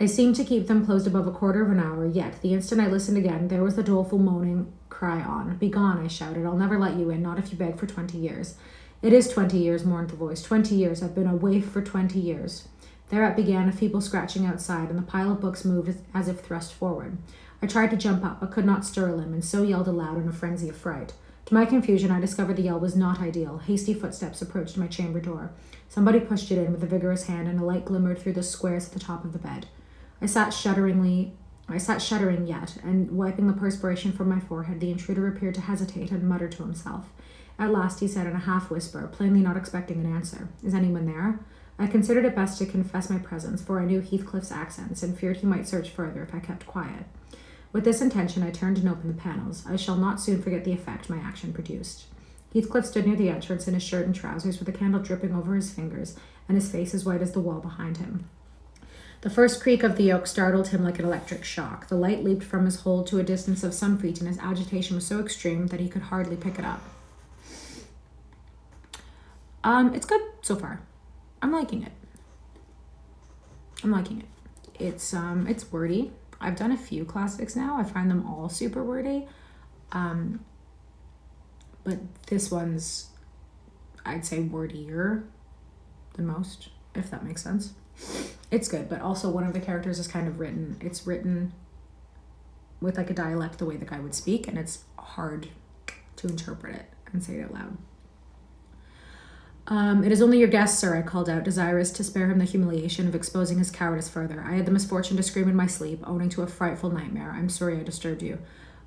I seemed to keep them closed above a quarter of an hour, yet, the instant I listened again, there was the doleful moaning cry on. "Begone," I shouted. "I'll never let you in, not if you beg for 20 years. "It is 20 years, mourned the voice. 20 years. I've been a waif for 20 years. Thereat began a feeble scratching outside, and the pile of books moved as if thrust forward. I tried to jump up, but could not stir a limb, and so yelled aloud in a frenzy of fright. To my confusion, I discovered the yell was not ideal. Hasty footsteps approached my chamber door. Somebody pushed it in with a vigorous hand, and a light glimmered through the squares at the top of the bed. I sat shuddering I sat shuddering yet, and wiping the perspiration from my forehead, the intruder appeared to hesitate and mutter to himself. At last he said in a half-whisper, plainly not expecting an answer, "Is anyone there?" I considered it best to confess my presence, for I knew Heathcliff's accents, and feared he might search further if I kept quiet. With this intention, I turned and opened the panels. I shall not soon forget the effect my action produced. Heathcliff stood near the entrance in his shirt and trousers, with a candle dripping over his fingers, and his face as white as the wall behind him. The first creak of the yoke startled him like an electric shock. The light leaped from his hold to a distance of some feet, and his agitation was so extreme that he could hardly pick it up. It's good so far. I'm liking it. It's wordy. I've done a few classics now. I find them all super wordy. But this one's, I'd say, wordier than most, if that makes sense. It's good, but also one of the characters is kind of written with like a dialect the way the guy would speak, and it's hard to interpret it and say it out loud. It is only your guest, sir, I called out, desirous to spare him the humiliation of exposing his cowardice further. I had the misfortune to scream in my sleep, owning to a frightful nightmare. I'm sorry I disturbed you.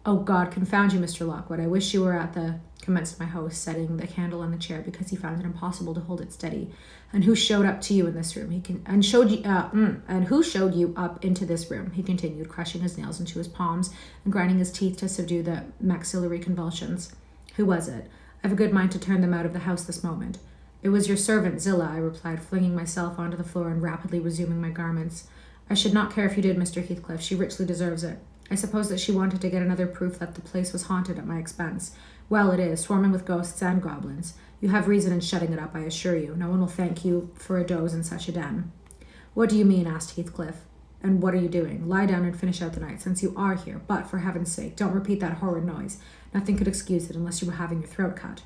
Oh, God, confound you, Mr. Lockwood. I wish you were at the... commenced my host, setting the candle on the chair because he found it impossible to hold it steady. And who showed up to you in this room? And who showed you up into this room? He continued, crushing his nails into his palms and grinding his teeth to subdue the maxillary convulsions. Who was it? I've a good mind to turn them out of the house this moment. It was your servant, Zillah, I replied, flinging myself onto the floor and rapidly resuming my garments. I should not care if you did, Mr. Heathcliff. She richly deserves it. I suppose that she wanted to get another proof that the place was haunted at my expense. Well, it is, swarming with ghosts and goblins. You have reason in shutting it up, I assure you. No one will thank you for a doze in such a den. What do you mean? Asked Heathcliff. And what are you doing? Lie down and finish out the night, since you are here. But, for heaven's sake, don't repeat that horrid noise. Nothing could excuse it unless you were having your throat cut.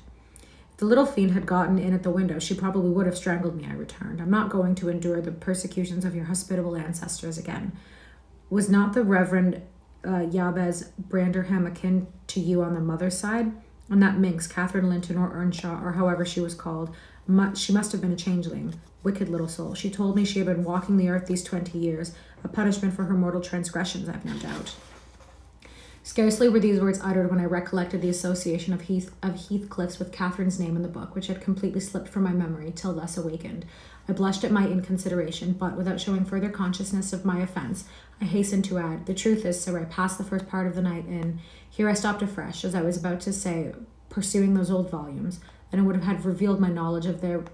If the little fiend had gotten in at the window, she probably would have strangled me, I returned. I'm not going to endure the persecutions of your hospitable ancestors again. Was not the Reverend Jabez Branderham akin to you on the mother's side? And that minx, Catherine Linton or Earnshaw, or however she was called, she must have been a changeling. Wicked little soul. She told me she had been walking the earth these 20 years, a punishment for her mortal transgressions, I've no doubt. Scarcely were these words uttered when I recollected the association of Heathcliff's with Catherine's name in the book, which had completely slipped from my memory till thus awakened. I blushed at my inconsideration, but without showing further consciousness of my offence, I hastened to add, the truth is, sir, I passed the first part of the night in... Here I stopped afresh, as I was about to say, pursuing those old volumes, and it would have had revealed my knowledge of their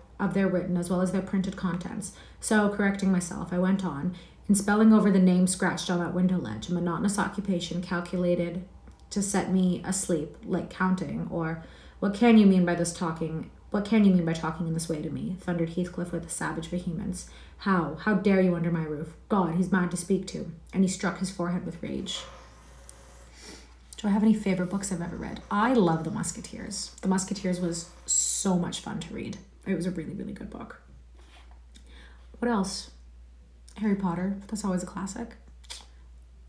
written as well as their printed contents. So, correcting myself, I went on, in spelling over the name scratched on that window ledge, a monotonous occupation calculated to set me asleep, like counting, or what can you mean by talking in this way to me? Thundered Heathcliff with a savage vehemence. How dare you under my roof? God, he's mad to speak to. And he struck his forehead with rage. Do I have any favorite books I've ever read? I love The Musketeers. The Musketeers was so much fun to read. It was a really, really good book. What else? Harry Potter. That's always a classic.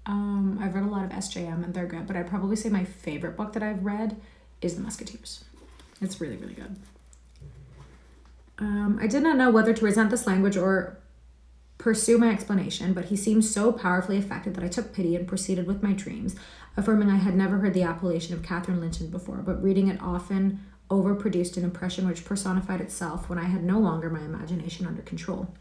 I've read a lot of SJM and they're good, but I'd probably say my favorite book that I've read is The Musketeers. It's really, really good. I did not know whether to resent this language or pursue my explanation, but he seemed so powerfully affected that I took pity and proceeded with my dreams, affirming I had never heard the appellation of Catherine Linton before, but reading it often overproduced an impression which personified itself when I had no longer my imagination under control.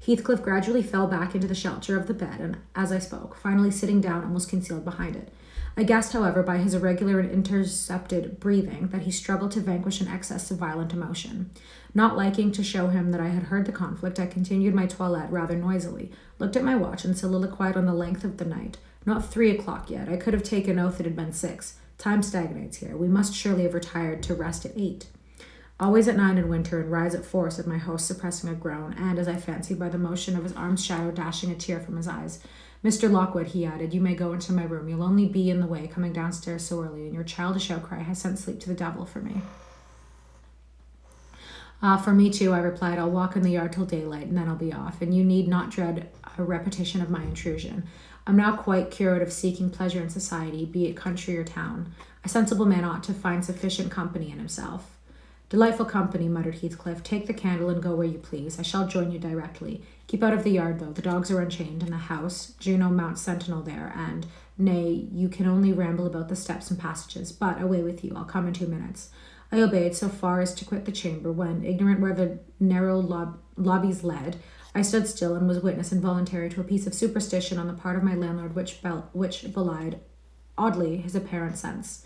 Heathcliff gradually fell back into the shelter of the bed, and as I spoke, finally sitting down almost concealed behind it. I guessed, however, by his irregular and intercepted breathing, that he struggled to vanquish an excess of violent emotion. Not liking to show him that I had heard the conflict, I continued my toilette rather noisily, looked at my watch, and soliloquized on the length of the night. Not 3 o'clock yet. I could have taken oath it had been 6. Time stagnates here. We must surely have retired to rest at 8. Always at 9 in winter and rise at 4, said my host, suppressing a groan, and, as I fancied by the motion of his arm's shadow dashing a tear from his eyes. Mr. Lockwood, he added, you may go into my room. You'll only be in the way coming downstairs so early, and your childish outcry has sent sleep to the devil for me. For me too, I replied. I'll walk in the yard till daylight, and then I'll be off, and you need not dread a repetition of my intrusion. I'm now quite cured of seeking pleasure in society, be it country or town. A sensible man ought to find sufficient company in himself. Delightful company, muttered Heathcliff. Take the candle and go where you please. I shall join you directly. Keep out of the yard, though. The dogs are unchained in the house. Juno mounts sentinel there, and, nay, you can only ramble about the steps and passages. But away with you. I'll come in 2 minutes. I obeyed so far as to quit the chamber, when, ignorant where the narrow lobbies led, I stood still and was witness involuntary to a piece of superstition on the part of my landlord which belied, oddly, his apparent sense.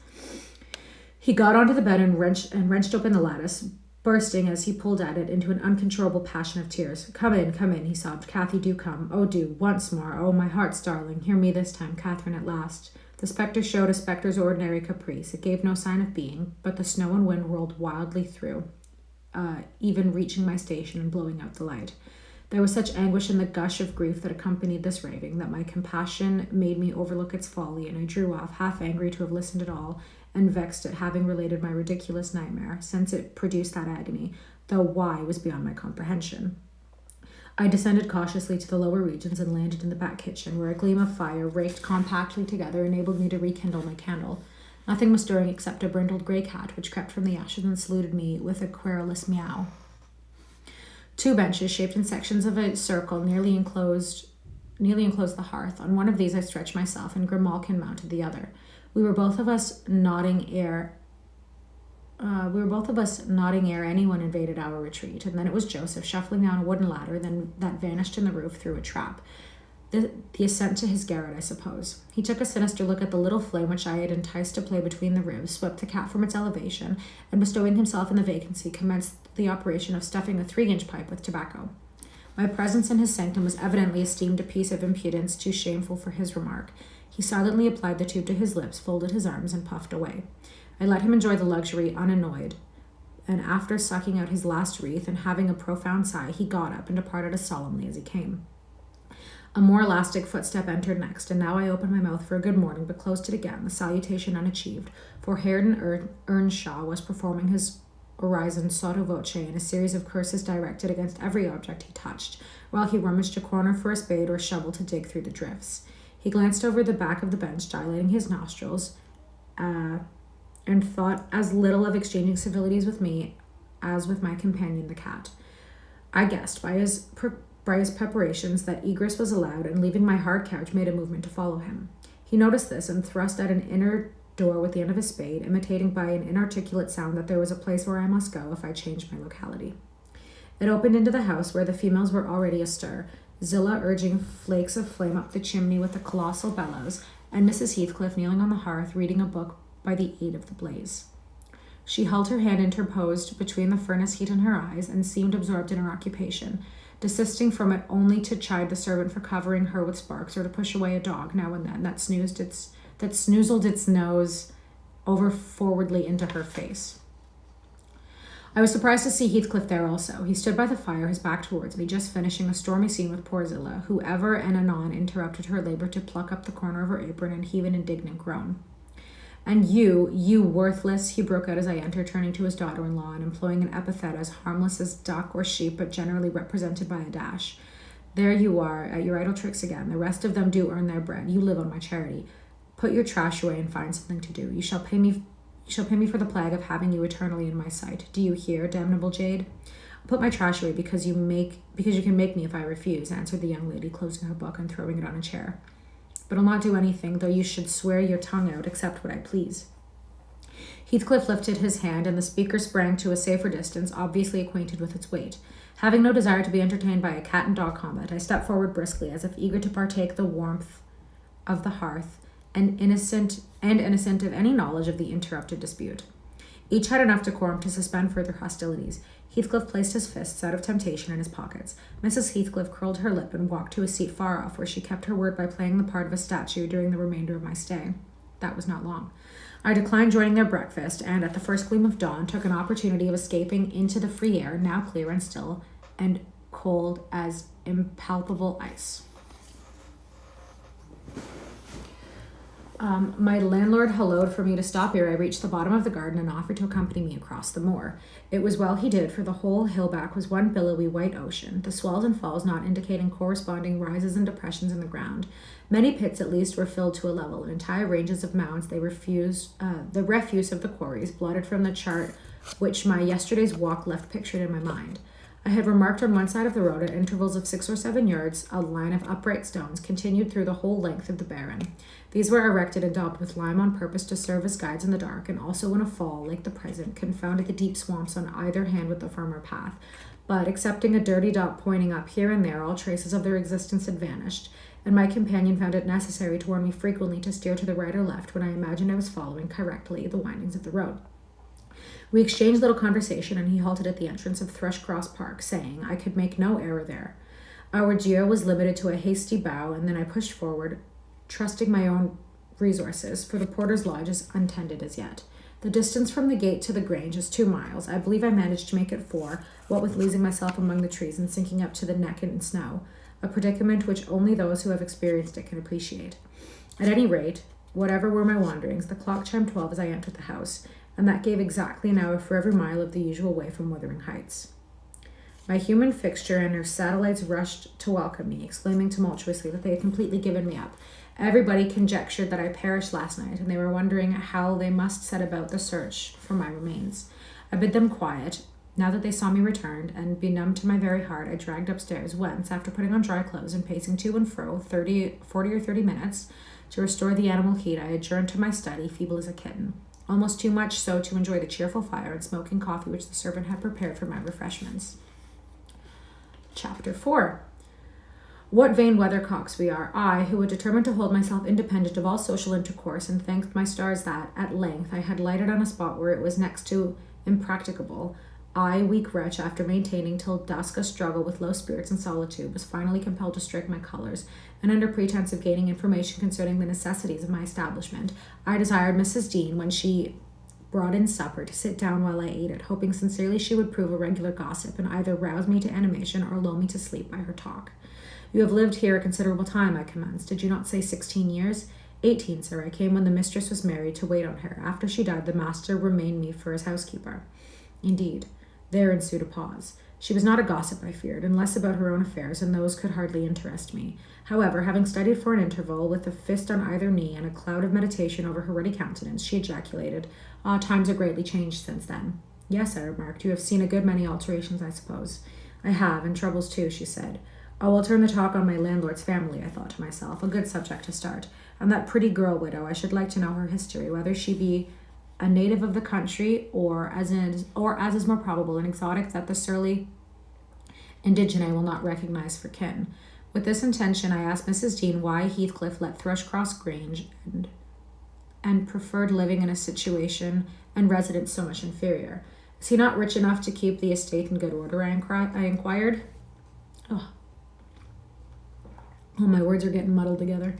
He got onto the bed and wrenched open the lattice, bursting as he pulled at it into an uncontrollable passion of tears. Come in, he sobbed. Cathy, do come. Oh, do, once more. Oh, my heart's darling. Hear me this time, Catherine, at last. The spectre showed a spectre's ordinary caprice. It gave no sign of being, but the snow and wind rolled wildly through, even reaching my station and blowing out the light. There was such anguish in the gush of grief that accompanied this raving that my compassion made me overlook its folly, and I drew off, half angry to have listened at all, and vexed at having related my ridiculous nightmare, since it produced that agony, though why was beyond my comprehension. I descended cautiously to the lower regions and landed in the back kitchen, where a gleam of fire, raked compactly together, enabled me to rekindle my candle. Nothing was stirring except a brindled grey cat, which crept from the ashes and saluted me with a querulous meow. 2 benches, shaped in sections of a circle, nearly enclosed the hearth. On one of these I stretched myself, and Grimalkin mounted the other. We were both of us nodding ere anyone invaded our retreat, and then it was Joseph shuffling down a wooden ladder that vanished in the roof through a trap. The ascent to his garret, I suppose. He took a sinister look at the little flame which I had enticed to play between the ribs, swept the cat from its elevation, and bestowing himself in the vacancy, commenced the operation of stuffing a 3-inch pipe with tobacco. My presence in his sanctum was evidently esteemed a piece of impudence too shameful for his remark. He silently applied the tube to his lips, folded his arms, and puffed away. I let him enjoy the luxury unannoyed, and after sucking out his last wreath and having a profound sigh, he got up and departed as solemnly as he came. A more elastic footstep entered next, and now I opened my mouth for a good morning, but closed it again, the salutation unachieved, for Hareton Earnshaw was performing his orison sotto voce in a series of curses directed against every object he touched, while he rummaged a corner for a spade or a shovel to dig through the drifts. He glanced over the back of the bench, dilating his nostrils, and thought as little of exchanging civilities with me as with my companion the cat. I guessed by his preparations that egress was allowed, and leaving my hard couch, made a movement to follow him. He noticed this and thrust at an inner door with the end of his spade, imitating by an inarticulate sound that there was a place where I must go if I changed my locality. It opened into the house, where the females were already astir, Zillah urging flakes of flame up the chimney with a colossal bellows, and Mrs. Heathcliff kneeling on the hearth, reading a book by the aid of the blaze. She held her hand interposed between the furnace heat and her eyes, and seemed absorbed in her occupation, desisting from it only to chide the servant for covering her with sparks, or to push away a dog now and then that snoozled its nose over forwardly into her face. I was surprised to see Heathcliff there also. He stood by the fire, his back towards me, just finishing a stormy scene with poor Zillah, who ever and anon interrupted her labor to pluck up the corner of her apron and heave an indignant groan. And you worthless, he broke out as I entered, turning to his daughter-in-law and employing an epithet as harmless as duck or sheep, but generally represented by a dash. There you are, at your idle tricks again. The rest of them do earn their bread. You live on my charity. Put your trash away and find something to do. You shall pay me for the plague of having you eternally in my sight. Do you hear, damnable jade? I'll put my trash away because you can make me if I refuse, answered the young lady, closing her book and throwing it on a chair. But I'll not do anything, though you should swear your tongue out, except what I please. Heathcliff lifted his hand, and the speaker sprang to a safer distance, obviously acquainted with its weight. Having no desire to be entertained by a cat and dog combat, I stepped forward briskly, as if eager to partake the warmth of the hearth, and innocent of any knowledge of the interrupted dispute. Each had enough decorum to suspend further hostilities. Heathcliff placed his fists out of temptation in his pockets. Mrs. Heathcliff curled her lip and walked to a seat far off, where she kept her word by playing the part of a statue during the remainder of my stay. That was not long. I declined joining their breakfast, and at the first gleam of dawn took an opportunity of escaping into the free air, now clear and still, and cold as impalpable ice. My landlord hallooed for me to stop ere I reached the bottom of the garden and offered to accompany me across the moor. It was well he did, for the whole hill-back was one billowy white ocean, the swells and falls not indicating corresponding rises and depressions in the ground. Many pits at least were filled to a level, and entire ranges of mounds the refuse of the quarries, blotted from the chart which my yesterday's walk left pictured in my mind. I had remarked on one side of the road, at intervals of 6 or 7 yards, a line of upright stones continued through the whole length of the barren. These were erected and daubed with lime on purpose to serve as guides in the dark, and also in a fall, like the present, confounded the deep swamps on either hand with the firmer path. But, excepting a dirty dot pointing up here and there, all traces of their existence had vanished, and my companion found it necessary to warn me frequently to steer to the right or left when I imagined I was following correctly the windings of the road. We exchanged little conversation, and he halted at the entrance of Thrushcross Park, saying I could make no error there. Our geo was limited to a hasty bow, and then I pushed forward, trusting my own resources, for the porter's lodge is untended as yet. The distance from the gate to the Grange is 2 miles. I believe I managed to make it 4, what with losing myself among the trees and sinking up to the neck in snow, a predicament which only those who have experienced it can appreciate. At any rate, whatever were my wanderings, the clock chimed 12 as I entered the house, and that gave exactly an hour for every mile of the usual way from Wuthering Heights. My human fixture and her satellites rushed to welcome me, exclaiming tumultuously that they had completely given me up. Everybody conjectured that I perished last night, and they were wondering how they must set about the search for my remains. I bid them quiet, now that they saw me returned, and benumbed to my very heart, I dragged upstairs, whence, after putting on dry clothes and pacing to and fro 40 or 30 minutes, to restore the animal heat, I adjourned to my study, feeble as a kitten, almost too much so to enjoy the cheerful fire and smoking coffee which the servant had prepared for my refreshments. Chapter 4. What vain weathercocks we are, I, who had determined to hold myself independent of all social intercourse, and thanked my stars that, at length, I had lighted on a spot where it was next to impracticable. I, weak wretch, after maintaining till dusk a struggle with low spirits and solitude, was finally compelled to strike my colours, and under pretense of gaining information concerning the necessities of my establishment, I desired Mrs. Dean, when she brought in supper, to sit down while I ate it, hoping sincerely she would prove a regular gossip, and either rouse me to animation or lull me to sleep by her talk. You have lived here a considerable time, I commenced. Did you not say 16 years? 18, sir. I came when the mistress was married to wait on her. After she died, the master remained me for his housekeeper. Indeed. There ensued a pause. She was not a gossip, I feared, and less about her own affairs, and those could hardly interest me. However, having studied for an interval, with a fist on either knee and a cloud of meditation over her ruddy countenance, she ejaculated, "Ah, times are greatly changed since then." "Yes," I remarked, "you have seen a good many alterations, I suppose." "I have, and troubles too," she said. "Oh, I'll turn the talk on my landlord's family," I thought to myself, a good subject to start. "And that pretty girl widow, I should like to know her history, whether she be a native of the country, or as is more probable, an exotic that the surly indigene will not recognize for kin." With this intention, I asked Mrs. Dean why Heathcliff let Thrushcross Grange and preferred living in a situation and residence so much inferior. "Is he not rich enough to keep the estate in good order?" I inquired. Oh, my words are getting muddled together.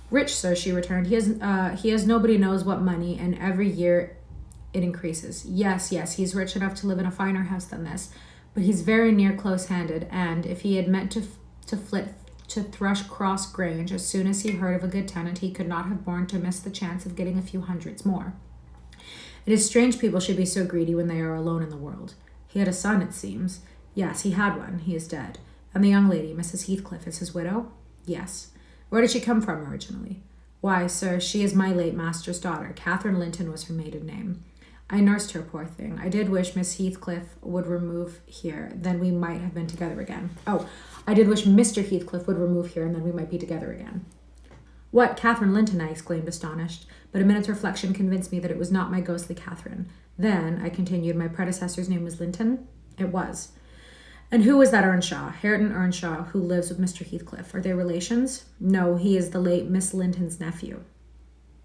"Rich, sir," she returned. He has nobody knows what money, and every year it increases. Yes, he's rich enough to live in a finer house than this, but he's very near close-handed, and if he had meant to flit to Thrushcross Grange as soon as he heard of a good tenant, he could not have borne to miss the chance of getting a few hundreds more. It is strange people should be so greedy when they are alone in the world. He had a son, it seems. Yes, he had one. He is dead. And the young lady, Mrs. Heathcliff, is his widow? Yes. Where did she come from originally? Why, sir, she is my late master's daughter. Catherine Linton was her maiden name. I nursed her, poor thing. I did wish Miss Heathcliff would remove here, then we might have been together again. Oh, I did wish Mr. Heathcliff would remove here, and then we might be together again. What, Catherine Linton? I exclaimed, astonished. But a minute's reflection convinced me that it was not my ghostly Catherine. Then, I continued, my predecessor's name was Linton? It was. And who was that Earnshaw, Hareton Earnshaw, who lives with Mr. Heathcliff? Are they relations? No, he is the late Miss Linton's nephew.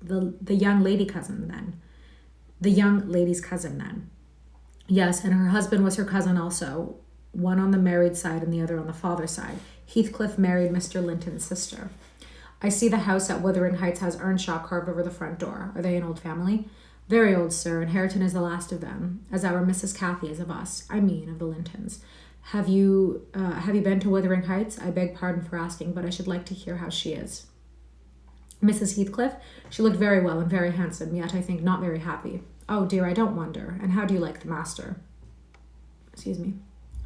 The young lady's cousin, then. Yes, and her husband was her cousin also, one on the married side and the other on the father's side. Heathcliff married Mr. Linton's sister. I see the house at Wuthering Heights has Earnshaw carved over the front door. Are they an old family? Very old, sir, and Hareton is the last of them, as our Mrs. Cathy is of us. I mean, of the Lintons. Have you been to Wuthering Heights? I beg pardon for asking, but I should like to hear how she is. Mrs. Heathcliff? She looked very well and very handsome, yet I think not very happy. Oh dear, I don't wonder. And how do you like the master? Excuse me.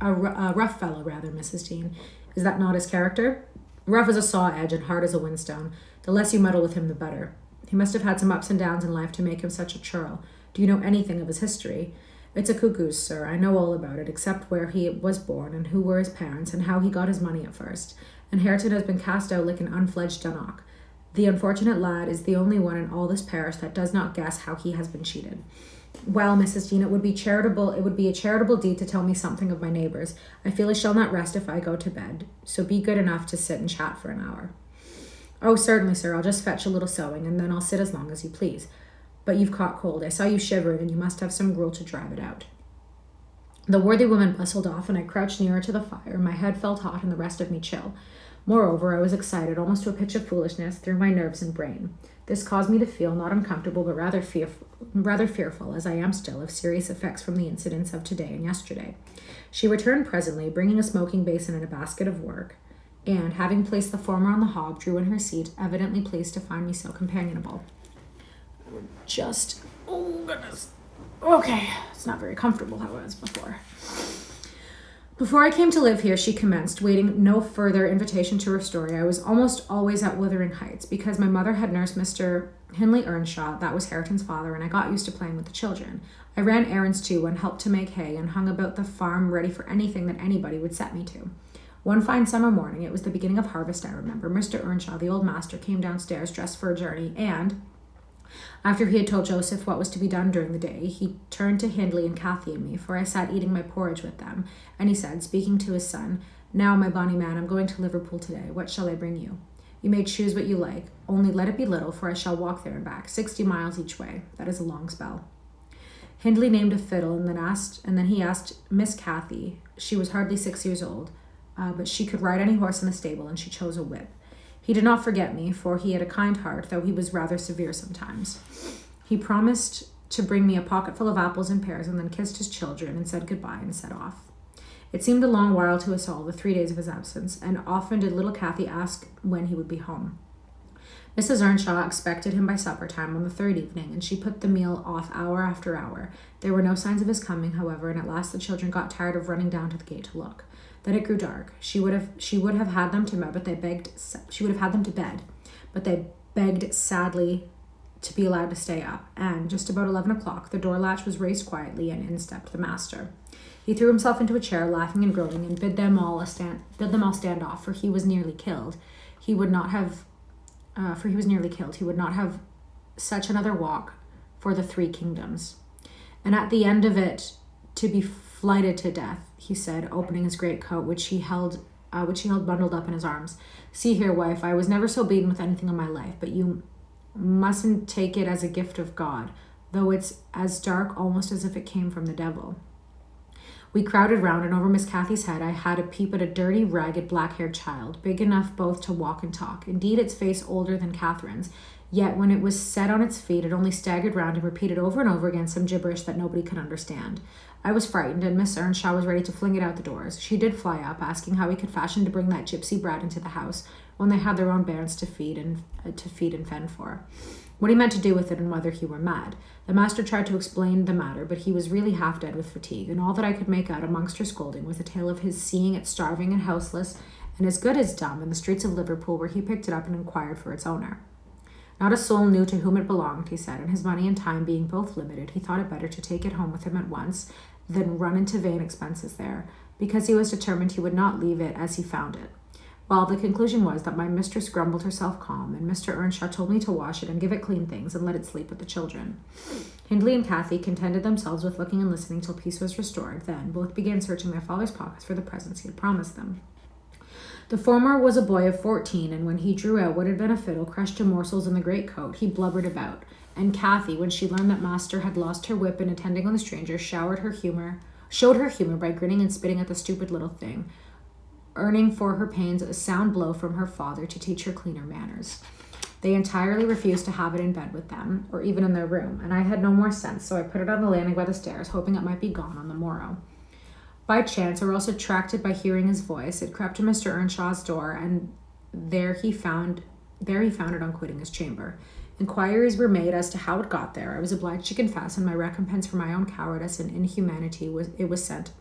A rough fellow, rather, Mrs. Dean. Is that not his character? Rough as a saw edge and hard as a whinstone. The less you meddle with him, the better. He must have had some ups and downs in life to make him such a churl. Do you know anything of his history? It's a cuckoo's, sir. I know all about it, except where he was born and who were his parents and how he got his money at first. And Hareton has been cast out like an unfledged Dunnock. The unfortunate lad is the only one in all this parish that does not guess how he has been cheated. Well, Mrs. Dean, it would be a charitable deed to tell me something of my neighbours. I feel I shall not rest if I go to bed, so be good enough to sit and chat for an hour. Oh, certainly, sir. I'll just fetch a little sewing, and then I'll sit as long as you please. But you've caught cold. I saw you shivering, and you must have some gruel to drive it out. The worthy woman bustled off, and I crouched nearer to the fire. My head felt hot, and the rest of me chill. Moreover, I was excited, almost to a pitch of foolishness, through my nerves and brain. This caused me to feel not uncomfortable, but rather fearful, as I am still, of serious effects from the incidents of today and yesterday. She returned presently, bringing a smoking basin and a basket of work, and, having placed the former on the hob, drew in her seat, evidently pleased to find me so companionable. Oh goodness. Okay, it's not very comfortable how it was before. Before I came to live here, she commenced, waiting no further invitation to her story. I was almost always at Wuthering Heights, because my mother had nursed Mr. Hindley Earnshaw, that was Hareton's father, and I got used to playing with the children. I ran errands too, and helped to make hay, and hung about the farm ready for anything that anybody would set me to. One fine summer morning, it was the beginning of harvest, I remember, Mr. Earnshaw, the old master, came downstairs dressed for a journey, and, after he had told Joseph what was to be done during the day, he turned to Hindley and Cathy and me, for I sat eating my porridge with them, and he said, speaking to his son, Now, my bonny man, I'm going to Liverpool today. What shall I bring you? You may choose what you like, only let it be little, for I shall walk there and back, 60 miles each way. That is a long spell. Hindley named a fiddle, and then he asked Miss Cathy. She was hardly 6 years old, but she could ride any horse in the stable, and she chose a whip. He did not forget me, for he had a kind heart, though he was rather severe sometimes. He promised to bring me a pocketful of apples and pears, and then kissed his children and said goodbye and set off. It seemed a long while to us all, the 3 days of his absence, and often did little Cathy ask when he would be home. Mrs. Earnshaw expected him by supper time on the third evening, and she put the meal off hour after hour. There were no signs of his coming, however, and at last the children got tired of running down to the gate to look. Then it grew dark. She would have had them to bed, but they begged sadly to be allowed to stay up. And just about 11 o'clock, the door latch was raised quietly, and in stepped the master. He threw himself into a chair, laughing and groaning, and bid them all stand off, for he was nearly killed. He would not have such another walk for the 3 kingdoms. And at the end of it, to be flighted to death, he said, opening his great coat, which he held bundled up in his arms. See here, wife, I was never so beaten with anything in my life, but you mustn't take it as a gift of God, though it's as dark almost as if it came from the devil. We crowded round, and over Miss Cathy's head I had a peep at a dirty, ragged, black-haired child, big enough both to walk and talk. Indeed, its face older than Catherine's, yet when it was set on its feet, it only staggered round and repeated over and over again some gibberish that nobody could understand. I was frightened, and Miss Earnshaw was ready to fling it out the doors. She did fly up, asking how we could fashion to bring that gypsy brat into the house when they had their own bairns to feed and fend for. What he meant to do with it, and whether he were mad. The master tried to explain the matter, but he was really half dead with fatigue, and all that I could make out amongst her scolding was a tale of his seeing it starving and houseless, and as good as dumb, in the streets of Liverpool, where he picked it up and inquired for its owner. Not a soul knew to whom it belonged, he said, and his money and time being both limited, he thought it better to take it home with him at once than run into vain expenses there, because he was determined he would not leave it as he found it. Well, the conclusion was that my mistress grumbled herself calm, and Mr. Earnshaw told me to wash it and give it clean things and let it sleep with the children. Hindley and Cathy contented themselves with looking and listening till peace was restored. Then both began searching their father's pockets for the presents he had promised them. The former was a boy of 14, and when he drew out what had been a fiddle crushed to morsels in the great coat, he blubbered about. And Cathy, when she learned that master had lost her whip in attending on the stranger, showed her humor by grinning and spitting at the stupid little thing, earning for her pains a sound blow from her father to teach her cleaner manners. They entirely refused to have it in bed with them, or even in their room, and I had no more sense, so I put it on the landing by the stairs, hoping it might be gone on the morrow. By chance, or else attracted by hearing his voice, it crept to Mr. Earnshaw's door, and there he found it on quitting his chamber. Inquiries were made as to how it got there. I was obliged to confess, and my recompense for my own cowardice and inhumanity was sent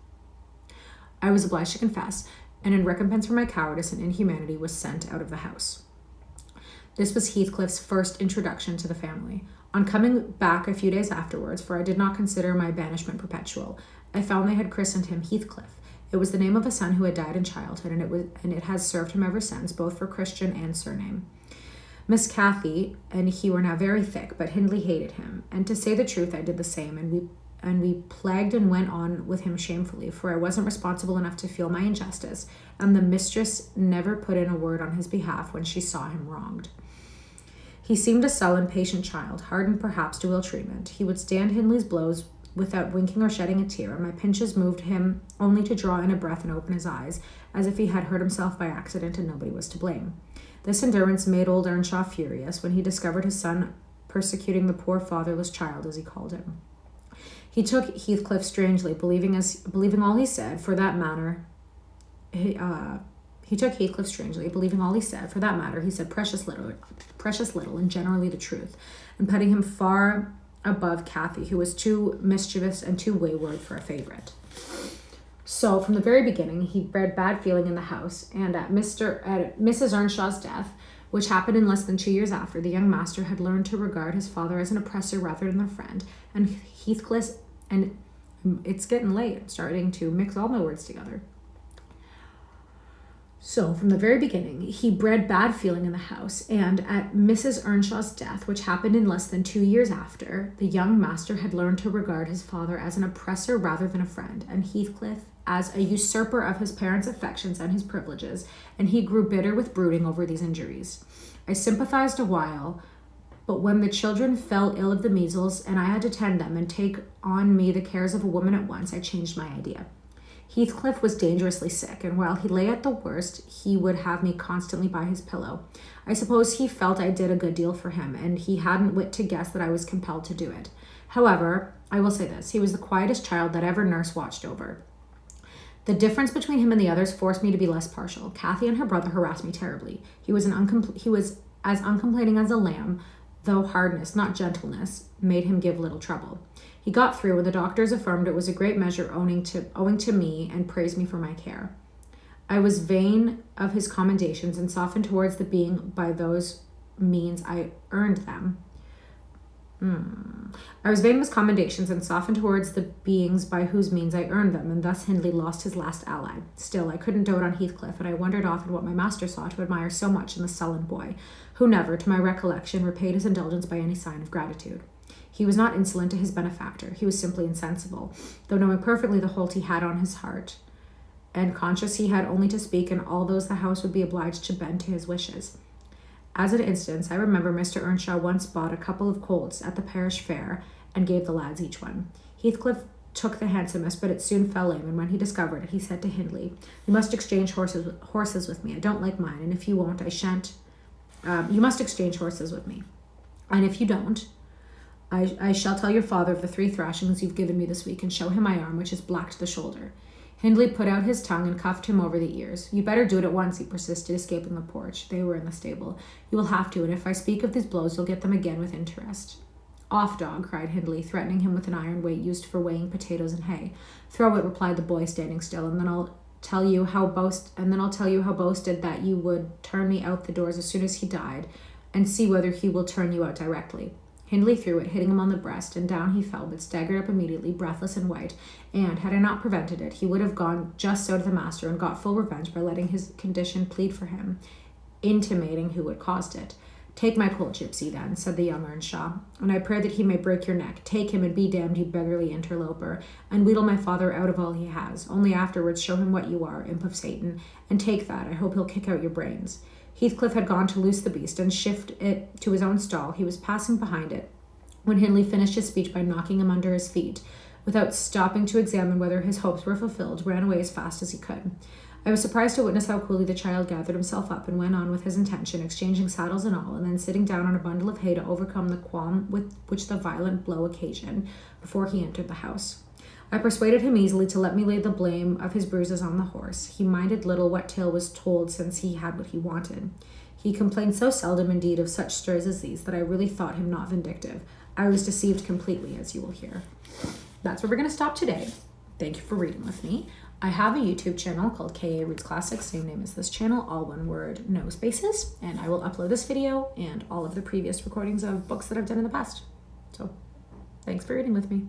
out of the house. This was Heathcliff's first introduction to the family. On coming back a few days afterwards, for I did not consider my banishment perpetual, I found they had christened him Heathcliff. It was the name of a son who had died in childhood, and it has served him ever since, both for Christian and surname. Miss Cathy and he were now very thick, but Hindley hated him, and to say the truth, I did the same, and we plagued and went on with him shamefully, for I wasn't responsible enough to feel my injustice, and the mistress never put in a word on his behalf when she saw him wronged. He seemed a sullen, patient child, hardened perhaps to ill treatment. He would stand Hindley's blows without winking or shedding a tear, and my pinches moved him only to draw in a breath and open his eyes, as if he had hurt himself by accident and nobody was to blame. This endurance made old Earnshaw furious when he discovered his son persecuting the poor fatherless child, as he called him. He took Heathcliff strangely, believing all he said. For that matter, he said precious little, and generally the truth, and putting him far above Cathy, who was too mischievous and too wayward for a favorite. So, from the very beginning, he bred bad feeling in the house, and at Mrs. Earnshaw's death, which happened in less than 2 years after, the young master had learned to regard his father as an oppressor rather than a friend, and Heathcliff, and it's getting late, I'm starting to mix all my words together. So, from the very beginning, he bred bad feeling in the house, and at Mrs. Earnshaw's death, which happened in less than 2 years after, the young master had learned to regard his father as an oppressor rather than a friend, and Heathcliff as a usurper of his parents' affections and his privileges, and he grew bitter with brooding over these injuries. I sympathized a while, but when the children fell ill of the measles, and I had to tend them and take on me the cares of a woman at once, I changed my idea. Heathcliff was dangerously sick, and while he lay at the worst, he would have me constantly by his pillow. I suppose he felt I did a good deal for him, and he hadn't wit to guess that I was compelled to do it. However, I will say this, he was the quietest child that ever nurse watched over. The difference between him and the others forced me to be less partial. Cathy and her brother harassed me terribly. He was as uncomplaining as a lamb, though hardness, not gentleness, made him give little trouble. He got through, and the doctors affirmed it was a great measure owing to me, and praised me for my care. I was vain of his commendations and softened towards the being by those means I earned them. I was vain of his commendations and softened towards the beings by whose means I earned them, and thus Hindley lost his last ally. Still, I couldn't dote on Heathcliff, and I wondered often what my master saw to admire so much in the sullen boy, who never, to my recollection, repaid his indulgence by any sign of gratitude. He was not insolent to his benefactor. He was simply insensible, though knowing perfectly the hold he had on his heart, and conscious he had only to speak, and all those the house would be obliged to bend to his wishes. As an instance, I remember Mr. Earnshaw once bought a couple of colts at the parish fair and gave the lads each one. Heathcliff took the handsomest, but it soon fell lame, and when he discovered it, he said to Hindley, "You must exchange horses with me. I don't like mine, and if you won't, I shan't. You must exchange horses with me, and if you don't, I shall tell your father of the 3 thrashings you've given me this week, and show him my arm, which is black to the shoulder." Hindley put out his tongue and cuffed him over the ears. "You better do it at once," he persisted, escaping the porch. They were in the stable. "You will have to, and if I speak of these blows, you'll get them again with interest." "Off, dog," cried Hindley, threatening him with an iron weight used for weighing potatoes and hay. "Throw it," replied the boy, standing still, and then I'll tell you how boasted that you would turn me out the doors as soon as he died, and see whether he will turn you out directly." Hindley threw it, hitting him on the breast, and down he fell, but staggered up immediately, breathless and white, and, had I not prevented it, he would have gone just so to the master, and got full revenge by letting his condition plead for him, intimating who had caused it. "Take my colt, gypsy, then," said the young Earnshaw, "and I pray that he may break your neck. Take him, and be damned, you beggarly interloper, and wheedle my father out of all he has. Only afterwards show him what you are, imp of Satan, and take that. I hope he'll kick out your brains." Heathcliff had gone to loose the beast and shift it to his own stall. He was passing behind it when Hindley finished his speech by knocking him under his feet, without stopping to examine whether his hopes were fulfilled, ran away as fast as he could. I was surprised to witness how coolly the child gathered himself up and went on with his intention, exchanging saddles and all, and then sitting down on a bundle of hay to overcome the qualm with which the violent blow occasioned before he entered the house. I persuaded him easily to let me lay the blame of his bruises on the horse. He minded little what tale was told, since he had what he wanted. He complained so seldom, indeed, of such stirs as these, that I really thought him not vindictive. I was deceived completely, as you will hear. That's where we're going to stop today. thank you for reading with me. I have a YouTube channel called KA Reads Classics, same name as this channel, all one word, no spaces, and I will upload this video and all of the previous recordings of books that I've done in the past. So thanks for reading with me.